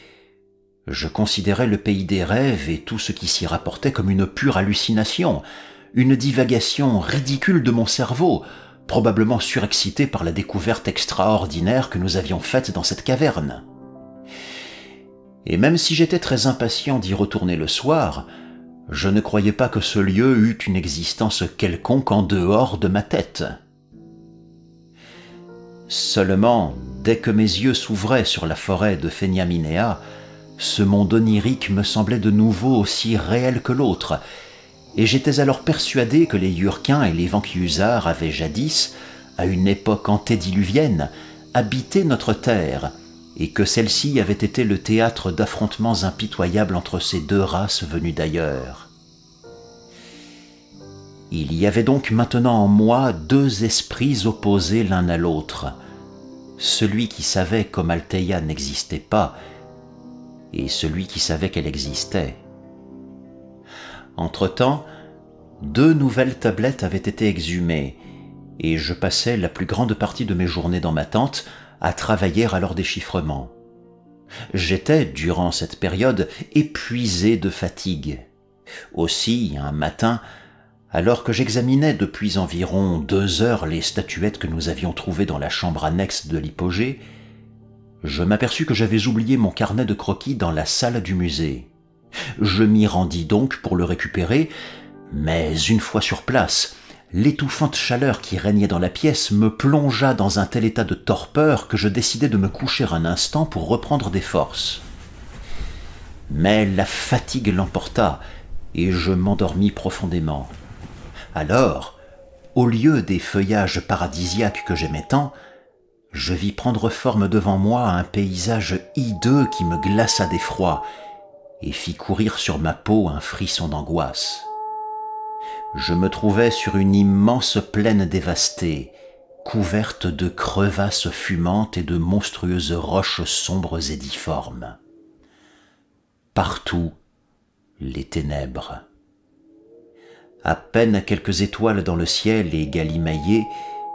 je considérais le pays des rêves et tout ce qui s'y rapportait comme une pure hallucination, une divagation ridicule de mon cerveau, probablement surexcité par la découverte extraordinaire que nous avions faite dans cette caverne. Et même si j'étais très impatient d'y retourner le soir, je ne croyais pas que ce lieu eût une existence quelconque en dehors de ma tête. Seulement, dès que mes yeux s'ouvraient sur la forêt de Pheniaminea, ce monde onirique me semblait de nouveau aussi réel que l'autre, et j'étais alors persuadé que les Yurkins et les Vankiusars avaient jadis, à une époque antédiluvienne, habité notre terre, et que celle-ci avait été le théâtre d'affrontements impitoyables entre ces deux races venues d'ailleurs. Il y avait donc maintenant en moi deux esprits opposés l'un à l'autre, celui qui savait qu'Omalteia n'existait pas, et celui qui savait qu'elle existait. Entre-temps, deux nouvelles tablettes avaient été exhumées, et je passais la plus grande partie de mes journées dans ma tente à travailler à leur déchiffrement. J'étais, durant cette période, épuisé de fatigue. Aussi, un matin, alors que j'examinais depuis environ 2 heures les statuettes que nous avions trouvées dans la chambre annexe de l'hypogée, je m'aperçus que j'avais oublié mon carnet de croquis dans la salle du musée. Je m'y rendis donc pour le récupérer, mais une fois sur place, l'étouffante chaleur qui régnait dans la pièce me plongea dans un tel état de torpeur que je décidai de me coucher un instant pour reprendre des forces. Mais la fatigue l'emporta et je m'endormis profondément. Alors, au lieu des feuillages paradisiaques que j'aimais tant, je vis prendre forme devant moi un paysage hideux qui me glaça d'effroi et fit courir sur ma peau un frisson d'angoisse. Je me trouvais sur une immense plaine dévastée, couverte de crevasses fumantes et de monstrueuses roches sombres et difformes. Partout, les ténèbres. À peine quelques étoiles dans le ciel et galimaillées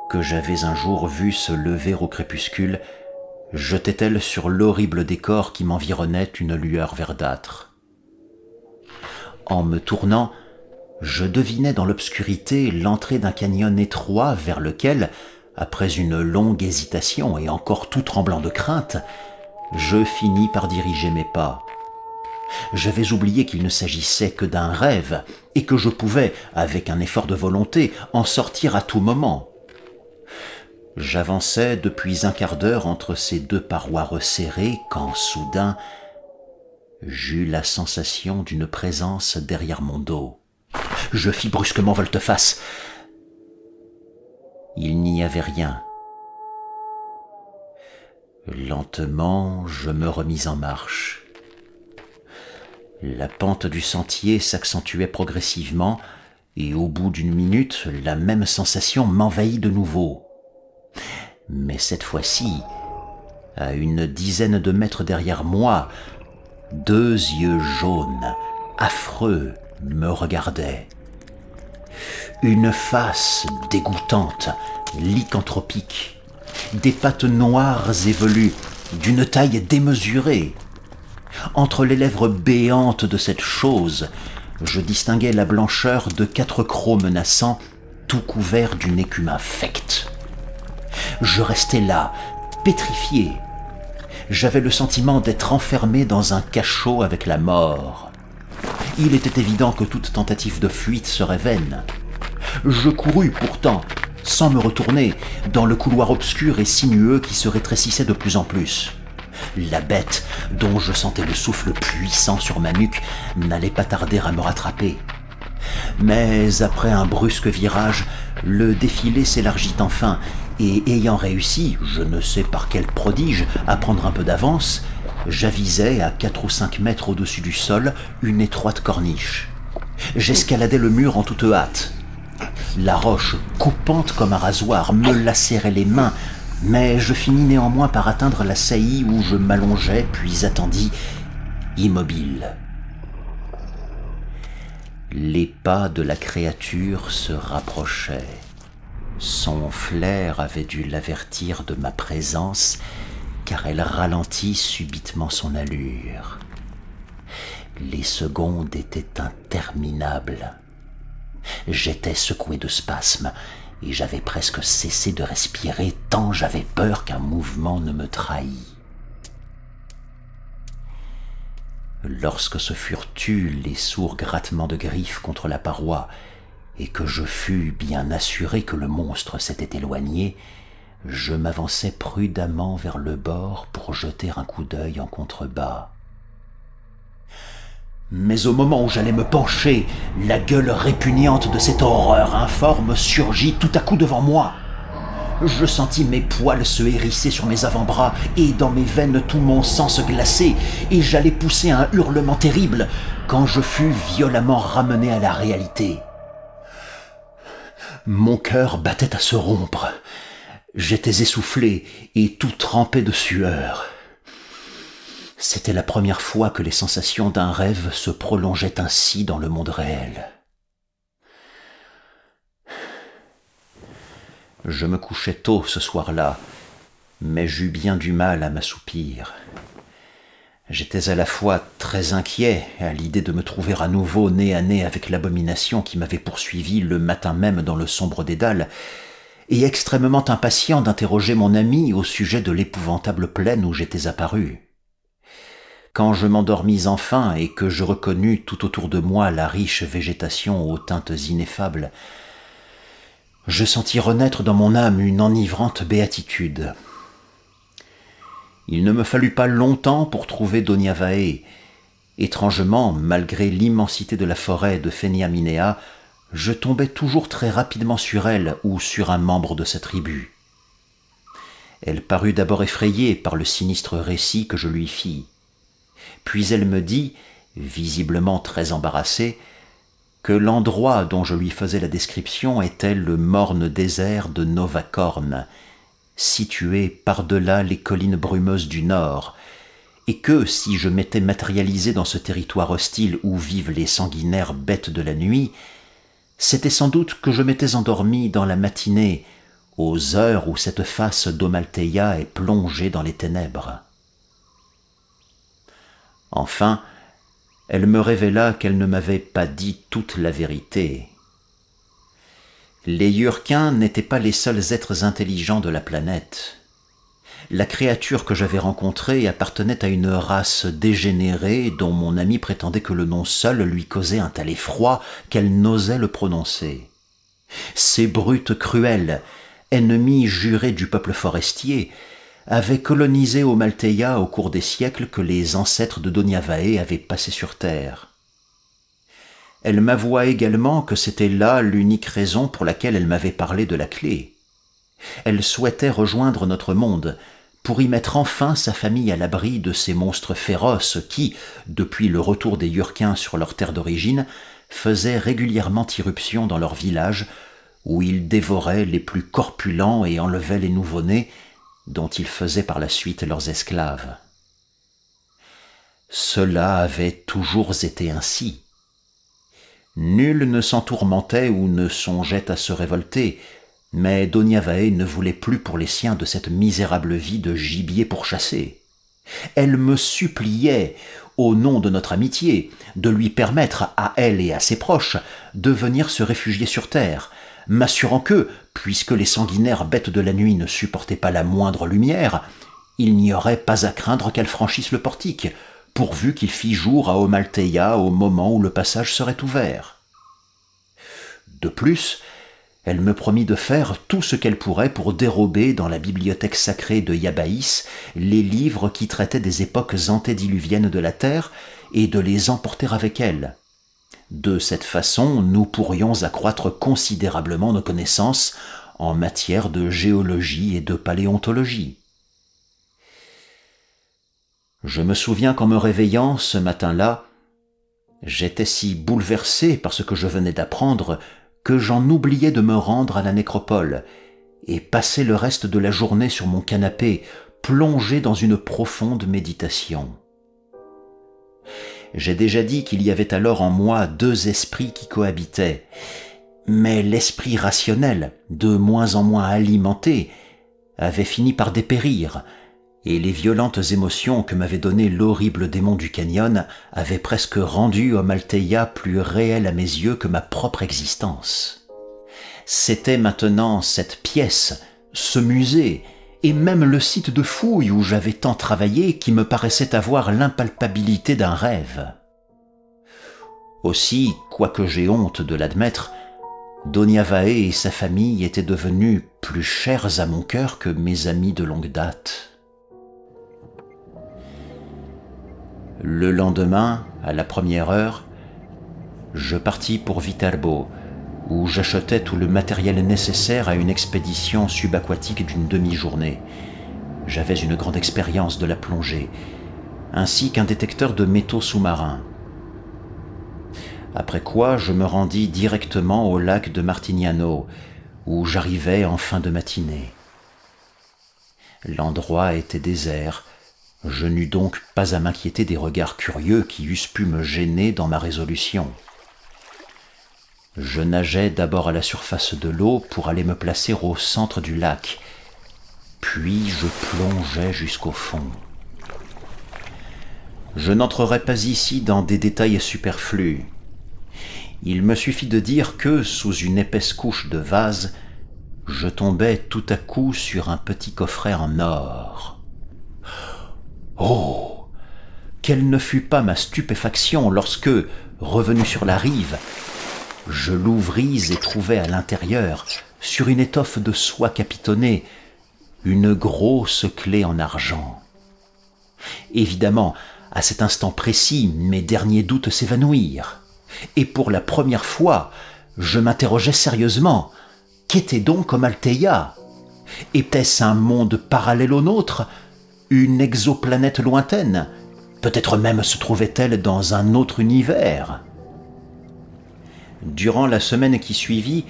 que j'avais un jour vu se lever au crépuscule, jetaient-elles sur l'horrible décor qui m'environnait une lueur verdâtre. En me tournant, je devinais dans l'obscurité l'entrée d'un canyon étroit vers lequel, après une longue hésitation et encore tout tremblant de crainte, je finis par diriger mes pas. J'avais oublié qu'il ne s'agissait que d'un rêve et que je pouvais, avec un effort de volonté, en sortir à tout moment. J'avançais depuis un quart d'heure entre ces deux parois resserrées quand, soudain, j'eus la sensation d'une présence derrière mon dos. Je fis brusquement volte-face. Il n'y avait rien. Lentement, je me remis en marche. La pente du sentier s'accentuait progressivement et au bout d'une minute, la même sensation m'envahit de nouveau. Mais cette fois-ci, à une dizaine de mètres derrière moi, 2 yeux jaunes, affreux, me regardaient. Une face dégoûtante, lycanthropique, des pattes noires et velues, d'une taille démesurée. Entre les lèvres béantes de cette chose, je distinguais la blancheur de 4 crocs menaçants, tout couverts d'une écume infecte. Je restais là, pétrifié. J'avais le sentiment d'être enfermé dans un cachot avec la mort. Il était évident que toute tentative de fuite serait vaine. Je courus pourtant, sans me retourner, dans le couloir obscur et sinueux qui se rétrécissait de plus en plus. La bête, dont je sentais le souffle puissant sur ma nuque, n'allait pas tarder à me rattraper. Mais après un brusque virage, le défilé s'élargit enfin, et ayant réussi, je ne sais par quel prodige, à prendre un peu d'avance, j'avisai à 4 ou 5 mètres au-dessus du sol une étroite corniche. J'escaladai le mur en toute hâte. La roche, coupante comme un rasoir, me lacérait les mains, mais je finis néanmoins par atteindre la saillie où je m'allongeai puis attendis, immobile. Les pas de la créature se rapprochaient. Son flair avait dû l'avertir de ma présence, car elle ralentit subitement son allure. Les secondes étaient interminables. J'étais secoué de spasmes, et j'avais presque cessé de respirer tant j'avais peur qu'un mouvement ne me trahît. Lorsque se furent tus les sourds grattements de griffes contre la paroi, et que je fus bien assuré que le monstre s'était éloigné, je m'avançai prudemment vers le bord pour jeter un coup d'œil en contrebas. Mais au moment où j'allais me pencher, la gueule répugnante de cette horreur informe surgit tout à coup devant moi. Je sentis mes poils se hérisser sur mes avant-bras et dans mes veines tout mon sang se glacer, et j'allais pousser un hurlement terrible quand je fus violemment ramené à la réalité. Mon cœur battait à se rompre. J'étais essoufflé et tout trempé de sueur. C'était la première fois que les sensations d'un rêve se prolongeaient ainsi dans le monde réel. Je me couchai tôt ce soir-là, mais j'eus bien du mal à m'assoupir. J'étais à la fois très inquiet à l'idée de me trouver à nouveau nez à nez avec l'abomination qui m'avait poursuivi le matin même dans le sombre dédale, et extrêmement impatient d'interroger mon ami au sujet de l'épouvantable plaine où j'étais apparu. Quand je m'endormis enfin et que je reconnus tout autour de moi la riche végétation aux teintes ineffables, je sentis renaître dans mon âme une enivrante béatitude. Il ne me fallut pas longtemps pour trouver Doniavae. Étrangement, malgré l'immensité de la forêt de Pheniaminea, je tombais toujours très rapidement sur elle ou sur un membre de sa tribu. Elle parut d'abord effrayée par le sinistre récit que je lui fis. Puis elle me dit, visiblement très embarrassée, que l'endroit dont je lui faisais la description était le morne désert de Novacorne, situé par-delà les collines brumeuses du nord, et que si je m'étais matérialisé dans ce territoire hostile où vivent les sanguinaires bêtes de la nuit, c'était sans doute que je m'étais endormi dans la matinée, aux heures où cette face d'Omalteia est plongée dans les ténèbres. Enfin, elle me révéla qu'elle ne m'avait pas dit toute la vérité. Les Yurkins n'étaient pas les seuls êtres intelligents de la planète. La créature que j'avais rencontrée appartenait à une race dégénérée dont mon ami prétendait que le nom seul lui causait un tel effroi qu'elle n'osait le prononcer. Ces brutes cruelles, ennemies jurées du peuple forestier, avaient colonisé Omalteia au cours des siècles que les ancêtres de Doniavae avaient passés sur terre. Elle m'avoua également que c'était là l'unique raison pour laquelle elle m'avait parlé de la clé. Elle souhaitait rejoindre notre monde, pour y mettre enfin sa famille à l'abri de ces monstres féroces qui, depuis le retour des Yurkins sur leur terre d'origine, faisaient régulièrement irruption dans leur village, où ils dévoraient les plus corpulents et enlevaient les nouveau-nés, dont ils faisaient par la suite leurs esclaves. Cela avait toujours été ainsi. Nul ne s'en tourmentait ou ne songeait à se révolter, mais Doniavae ne voulait plus pour les siens de cette misérable vie de gibier pourchassé. Elle me suppliait, au nom de notre amitié, de lui permettre à elle et à ses proches de venir se réfugier sur terre, m'assurant que, puisque les sanguinaires bêtes de la nuit ne supportaient pas la moindre lumière, il n'y aurait pas à craindre qu'elles franchissent le portique, pourvu qu'il fît jour à Omalteia au moment où le passage serait ouvert. De plus, elle me promit de faire tout ce qu'elle pourrait pour dérober dans la bibliothèque sacrée de Yabaïs les livres qui traitaient des époques antédiluviennes de la Terre et de les emporter avec elle. De cette façon, nous pourrions accroître considérablement nos connaissances en matière de géologie et de paléontologie. Je me souviens qu'en me réveillant ce matin-là, j'étais si bouleversé par ce que je venais d'apprendre que j'en oubliais de me rendre à la nécropole et passai le reste de la journée sur mon canapé, plongé dans une profonde méditation. J'ai déjà dit qu'il y avait alors en moi deux esprits qui cohabitaient, Mais l'esprit rationnel, de moins en moins alimenté, avait fini par dépérir, et les violentes émotions que m'avait données l'horrible démon du canyon avaient presque rendu Omalteia plus réel à mes yeux que ma propre existence. C'était maintenant cette pièce, ce musée, et même le site de fouille où j'avais tant travaillé qui me paraissait avoir l'impalpabilité d'un rêve. Aussi, quoique j'ai honte de l'admettre, Donyavae et sa famille étaient devenus plus chers à mon cœur que mes amis de longue date. Le lendemain, à la première heure, je partis pour Viterbo, où j'achetais tout le matériel nécessaire à une expédition subaquatique d'une demi-journée. J'avais une grande expérience de la plongée, ainsi qu'un détecteur de métaux sous-marins. Après quoi, je me rendis directement au lac de Martignano, où j'arrivai en fin de matinée. L'endroit était désert. Je n'eus donc pas à m'inquiéter des regards curieux qui eussent pu me gêner dans ma résolution. Je nageai d'abord à la surface de l'eau pour aller me placer au centre du lac, puis je plongeai jusqu'au fond. Je n'entrerai pas ici dans des détails superflus. Il me suffit de dire que, sous une épaisse couche de vase, je tombai tout à coup sur un petit coffret en or. Oh! Quelle ne fut pas ma stupéfaction lorsque, revenu sur la rive, je l'ouvris et trouvai à l'intérieur, sur une étoffe de soie capitonnée, une grosse clé en argent. Évidemment, à cet instant précis, mes derniers doutes s'évanouirent, et pour la première fois, je m'interrogeai sérieusement. Qu'était donc Omalteia? Était-ce un monde parallèle au nôtre? Une exoplanète lointaine? Peut-être même se trouvait-elle dans un autre univers? Durant la semaine qui suivit,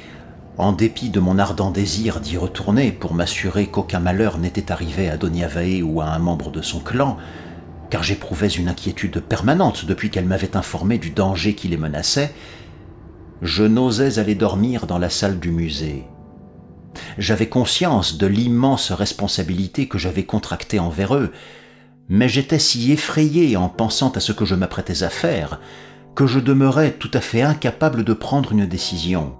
en dépit de mon ardent désir d'y retourner pour m'assurer qu'aucun malheur n'était arrivé à Donyavae ou à un membre de son clan, car j'éprouvais une inquiétude permanente depuis qu'elle m'avait informé du danger qui les menaçait, je n'osais aller dormir dans la salle du musée. J'avais conscience de l'immense responsabilité que j'avais contractée envers eux, mais j'étais si effrayé en pensant à ce que je m'apprêtais à faire, que je demeurais tout à fait incapable de prendre une décision.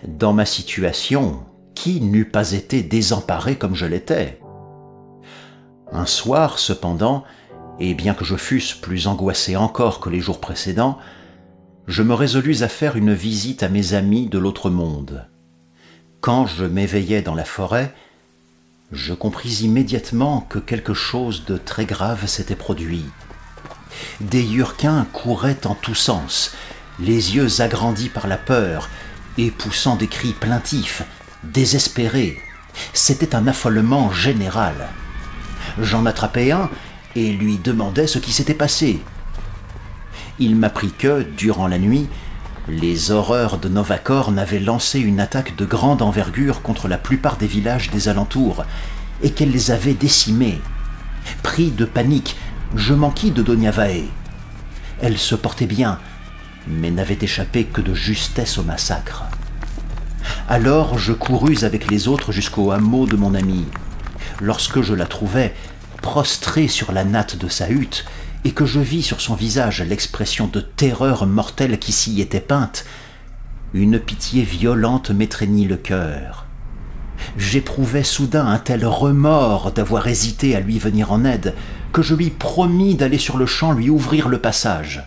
Dans ma situation, qui n'eût pas été désemparé comme je l'étais? Un soir, cependant, et bien que je fusse plus angoissé encore que les jours précédents, je me résolus à faire une visite à mes amis de l'autre monde. Quand je m'éveillai dans la forêt, je compris immédiatement que quelque chose de très grave s'était produit. Des Yurkins couraient en tous sens, les yeux agrandis par la peur et poussant des cris plaintifs, désespérés. C'était un affolement général. J'en attrapai un et lui demandai ce qui s'était passé. Il m'apprit que, durant la nuit, les horreurs de Novacorn avaient lancé une attaque de grande envergure contre la plupart des villages des alentours et qu'elle les avait décimés. Pris de panique, je m'enquis de Donyavae. Elle se portait bien, mais n'avait échappé que de justesse au massacre. Alors je courus avec les autres jusqu'au hameau de mon ami. Lorsque je la trouvai, prostrée sur la natte de sa hutte, et que je vis sur son visage l'expression de terreur mortelle qui s'y était peinte, une pitié violente m'étreignit le cœur. J'éprouvais soudain un tel remords d'avoir hésité à lui venir en aide que je lui promis d'aller sur le champ lui ouvrir le passage.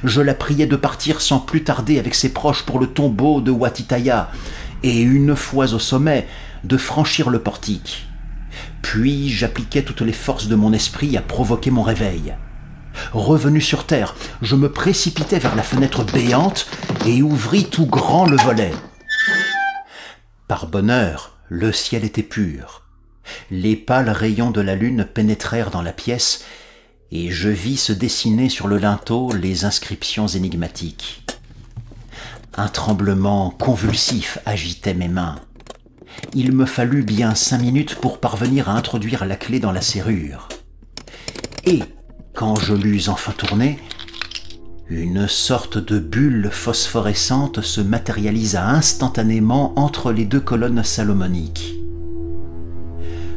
Je la priai de partir sans plus tarder avec ses proches pour le tombeau de Watitaya et, une fois au sommet, de franchir le portique. Puis j'appliquai toutes les forces de mon esprit à provoquer mon réveil. Revenu sur terre, je me précipitai vers la fenêtre béante et ouvris tout grand le volet. Par bonheur, le ciel était pur. Les pâles rayons de la lune pénétrèrent dans la pièce et je vis se dessiner sur le linteau les inscriptions énigmatiques. Un tremblement convulsif agitait mes mains. Il me fallut bien 5 minutes pour parvenir à introduire la clé dans la serrure. Et, quand je l'eus enfin tournée, Une sorte de bulle phosphorescente se matérialisa instantanément entre les deux colonnes salomoniques.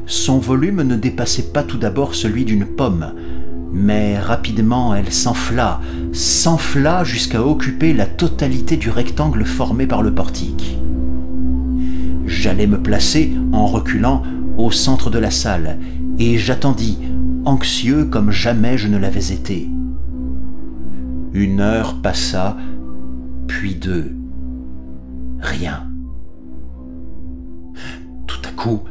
Son volume ne dépassait pas tout d'abord celui d'une pomme, mais rapidement elle s'enfla jusqu'à occuper la totalité du rectangle formé par le portique. J'allais me placer, en reculant, au centre de la salle, et j'attendis, anxieux comme jamais je ne l'avais été. 1 heure passa, puis 2. Rien. Tout à coup,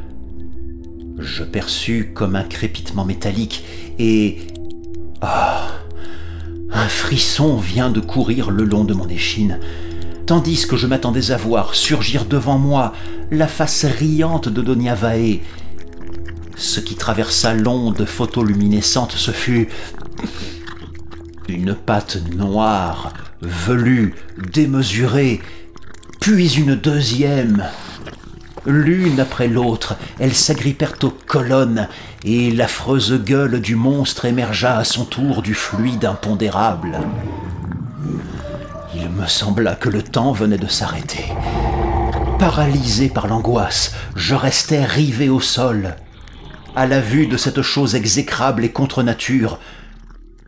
je perçus comme un crépitement métallique et... un frisson vient de courir le long de mon échine, tandis que je m'attendais à voir surgir devant moi la face riante de Donia Vae. Ce qui traversa l'onde photoluminescente, ce fut une patte noire, velue, démesurée, puis une deuxième. L'une après l'autre, elles s'agrippèrent aux colonnes, et l'affreuse gueule du monstre émergea à son tour du fluide impondérable. Il me sembla que le temps venait de s'arrêter. Paralysé par l'angoisse, je restais rivé au sol. À la vue de cette chose exécrable et contre nature,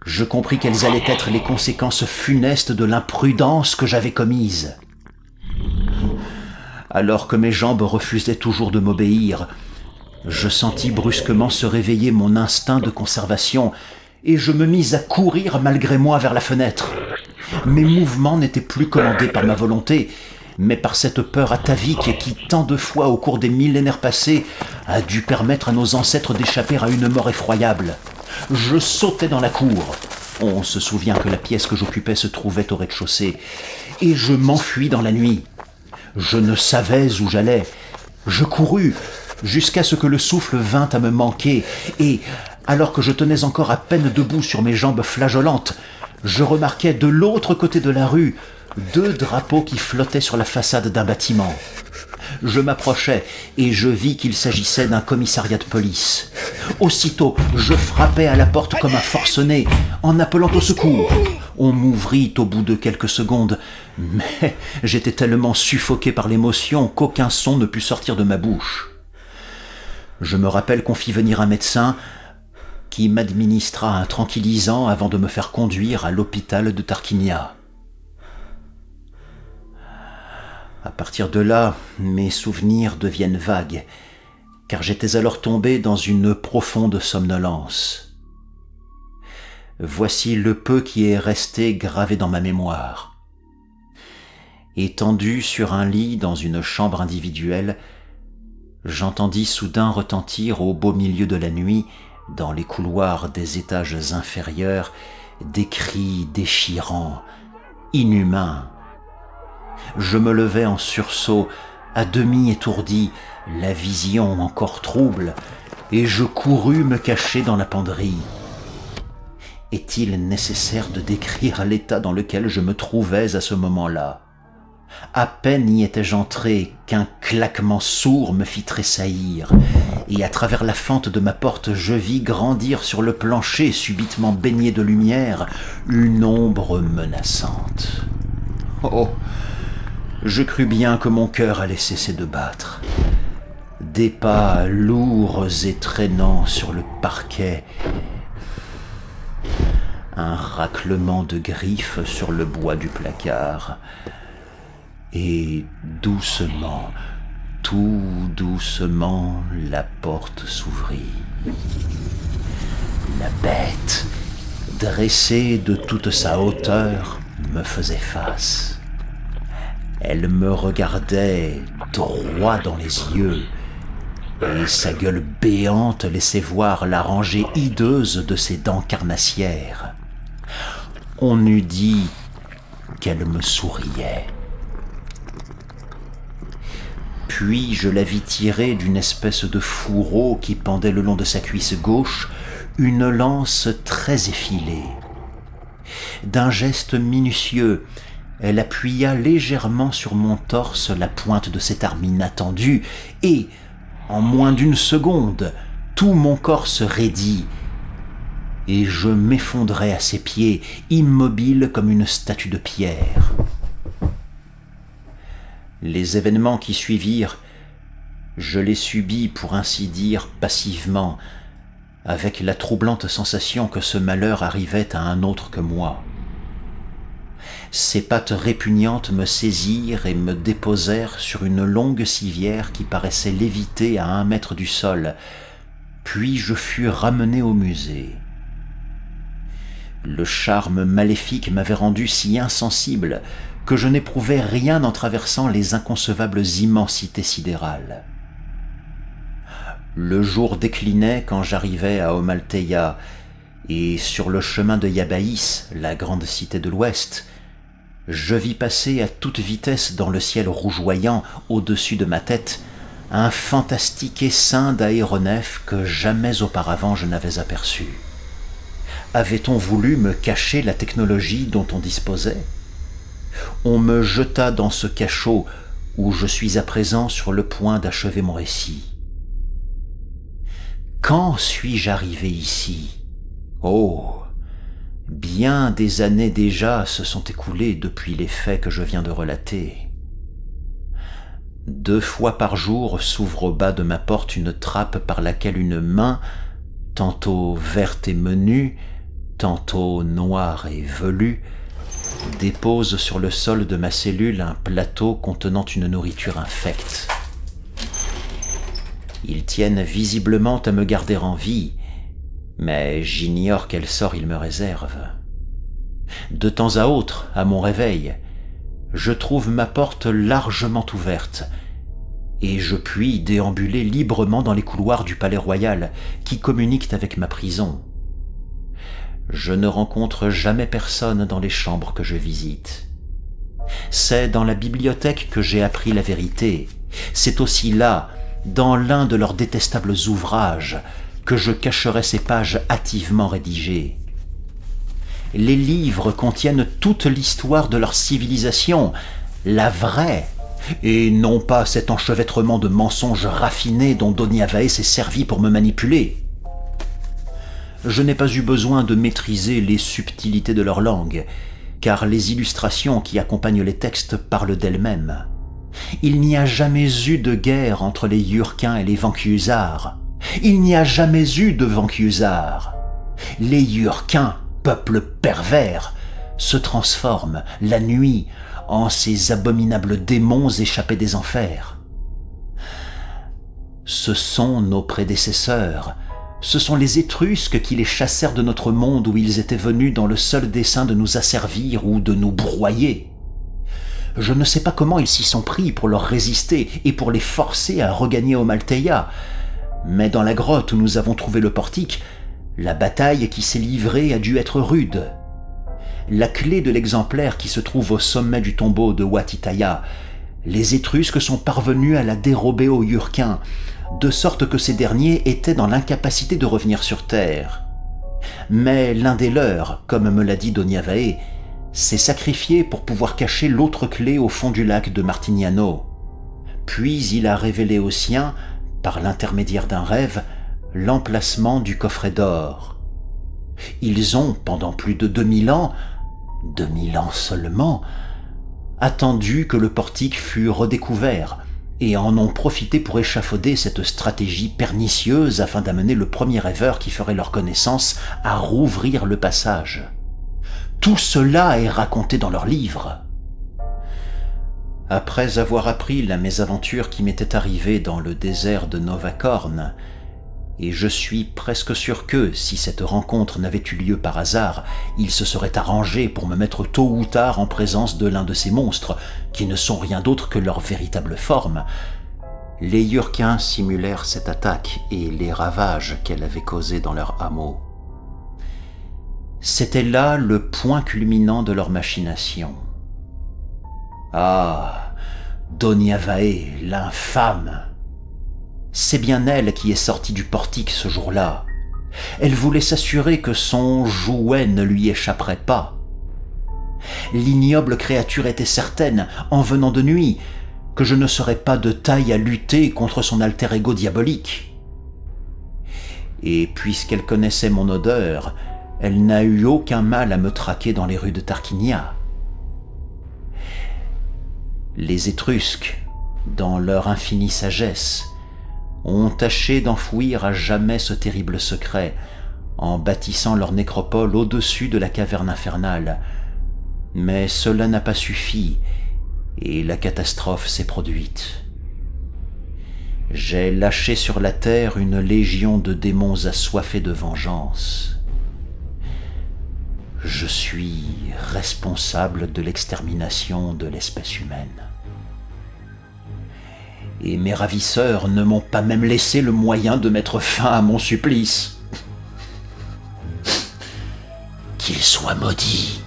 je compris quelles allaient être les conséquences funestes de l'imprudence que j'avais commise. Alors que mes jambes refusaient toujours de m'obéir, je sentis brusquement se réveiller mon instinct de conservation et je me mis à courir malgré moi vers la fenêtre. Mes mouvements n'étaient plus commandés par ma volonté, mais par cette peur atavique qui, tant de fois au cours des millénaires passés, a dû permettre à nos ancêtres d'échapper à une mort effroyable. Je sautai dans la cour. On se souvient que la pièce que j'occupais se trouvait au rez-de-chaussée, et je m'enfuis dans la nuit. Je ne savais où j'allais. Je courus jusqu'à ce que le souffle vînt à me manquer, et, alors que je tenais encore à peine debout sur mes jambes flageolantes, je remarquai de l'autre côté de la rue 2 drapeaux qui flottaient sur la façade d'un bâtiment. Je m'approchai et je vis qu'il s'agissait d'un commissariat de police. Aussitôt, je frappai à la porte comme un forcené, en appelant au secours. On m'ouvrit au bout de quelques secondes, mais j'étais tellement suffoqué par l'émotion qu'aucun son ne put sortir de ma bouche. Je me rappelle qu'on fit venir un médecin qui m'administra un tranquillisant avant de me faire conduire à l'hôpital de Tarquinia. À partir de là, mes souvenirs deviennent vagues, car j'étais alors tombé dans une profonde somnolence. Voici le peu qui est resté gravé dans ma mémoire. Étendu sur un lit dans une chambre individuelle, j'entendis soudain retentir au beau milieu de la nuit, dans les couloirs des étages inférieurs, des cris déchirants, inhumains. Je me levai en sursaut, à demi étourdi, la vision encore trouble, et je courus me cacher dans la penderie. Est-il nécessaire de décrire l'état dans lequel je me trouvais à ce moment-là? À peine y étais-je entré qu'un claquement sourd me fit tressaillir, et à travers la fente de ma porte je vis grandir sur le plancher subitement baigné de lumière une ombre menaçante. Oh! Je crus bien que mon cœur allait cesser de battre. Des pas lourds et traînants sur le parquet, un raclement de griffes sur le bois du placard, et doucement, tout doucement, la porte s'ouvrit. La bête, dressée de toute sa hauteur, me faisait face. Elle me regardait droit dans les yeux, et sa gueule béante laissait voir la rangée hideuse de ses dents carnassières. On eût dit qu'elle me souriait. Puis je la vis tirer d'une espèce de fourreau qui pendait le long de sa cuisse gauche une lance très effilée. D'un geste minutieux, elle appuya légèrement sur mon torse la pointe de cette arme inattendue, et, en moins d'1 seconde, tout mon corps se raidit, et je m'effondrai à ses pieds, immobile comme une statue de pierre. Les événements qui suivirent, je les subis pour ainsi dire passivement, avec la troublante sensation que ce malheur arrivait à un autre que moi. Ses pattes répugnantes me saisirent et me déposèrent sur une longue civière qui paraissait léviter à 1 mètre du sol, puis je fus ramené au musée. Le charme maléfique m'avait rendu si insensible que je n'éprouvais rien en traversant les inconcevables immensités sidérales. Le jour déclinait quand j'arrivai à Amaltheia, et sur le chemin de Yabaïs, la grande cité de l'Ouest, je vis passer à toute vitesse dans le ciel rougeoyant au-dessus de ma tête un fantastique essaim d'aéronefs que jamais auparavant je n'avais aperçu. Avait-on voulu me cacher la technologie dont on disposait? On me jeta dans ce cachot où je suis à présent sur le point d'achever mon récit. Quand suis-je arrivé ici? Oh, bien des années déjà se sont écoulées depuis les faits que je viens de relater. 2 fois par jour s'ouvre au bas de ma porte une trappe par laquelle une main, tantôt verte et menue, tantôt noire et velue, dépose sur le sol de ma cellule un plateau contenant une nourriture infecte. Ils tiennent visiblement à me garder en vie, mais j'ignore quel sort ils me réservent. De temps à autre, à mon réveil, je trouve ma porte largement ouverte, et je puis déambuler librement dans les couloirs du palais royal qui communiquent avec ma prison. Je ne rencontre jamais personne dans les chambres que je visite. C'est dans la bibliothèque que j'ai appris la vérité. C'est aussi là, dans l'un de leurs détestables ouvrages, que je cacherai ces pages hâtivement rédigées. Les livres contiennent toute l'histoire de leur civilisation, la vraie, et non pas cet enchevêtrement de mensonges raffinés dont Doniavae s'est servi pour me manipuler. Je n'ai pas eu besoin de maîtriser les subtilités de leur langue, car les illustrations qui accompagnent les textes parlent d'elles-mêmes. Il n'y a jamais eu de guerre entre les Yurkins et les Vanquiusards. Il n'y a jamais eu de Vanquiusards. Les Yurkins, peuple pervers, se transforment, la nuit, en ces abominables démons échappés des enfers. Ce sont nos prédécesseurs, ce sont les Étrusques qui les chassèrent de notre monde où ils étaient venus dans le seul dessein de nous asservir ou de nous broyer. Je ne sais pas comment ils s'y sont pris pour leur résister et pour les forcer à regagner Amaltheia, mais dans la grotte où nous avons trouvé le portique, la bataille qui s'est livrée a dû être rude. La clé de l'exemplaire qui se trouve au sommet du tombeau de Wat Itaia, les Étrusques sont parvenus à la dérober aux Yurkins, de sorte que ces derniers étaient dans l'incapacité de revenir sur terre. Mais l'un des leurs, comme me l'a dit Doniavae, s'est sacrifié pour pouvoir cacher l'autre clé au fond du lac de Martignano. Puis il a révélé aux siens, par l'intermédiaire d'un rêve, l'emplacement du coffret d'or. Ils ont, pendant plus de 2000 ans, 2000 ans seulement, attendu que le portique fût redécouvert, et en ont profité pour échafauder cette stratégie pernicieuse afin d'amener le premier rêveur qui ferait leur connaissance à rouvrir le passage. Tout cela est raconté dans leurs livres. Après avoir appris la mésaventure qui m'était arrivée dans le désert de Novacorne, et je suis presque sûr que, si cette rencontre n'avait eu lieu par hasard, il se serait arrangé pour me mettre tôt ou tard en présence de l'un de ces monstres, qui ne sont rien d'autre que leur véritable forme, les Yurkins simulèrent cette attaque et les ravages qu'elle avait causés dans leur hameau. C'était là le point culminant de leur machination. Ah, Doniavae, l'infâme! C'est bien elle qui est sortie du portique ce jour-là. Elle voulait s'assurer que son jouet ne lui échapperait pas. L'ignoble créature était certaine, en venant de nuit, que je ne serais pas de taille à lutter contre son alter ego diabolique. et puisqu'elle connaissait mon odeur, elle n'a eu aucun mal à me traquer dans les rues de Tarquinia. Les Étrusques, dans leur infinie sagesse, ont tâché d'enfouir à jamais ce terrible secret en bâtissant leur nécropole au-dessus de la caverne infernale. Mais cela n'a pas suffi et la catastrophe s'est produite. J'ai lâché sur la terre une légion de démons assoiffés de vengeance. Je suis responsable de l'extermination de l'espèce humaine. Et mes ravisseurs ne m'ont pas même laissé le moyen de mettre fin à mon supplice. Qu'ils soient maudits.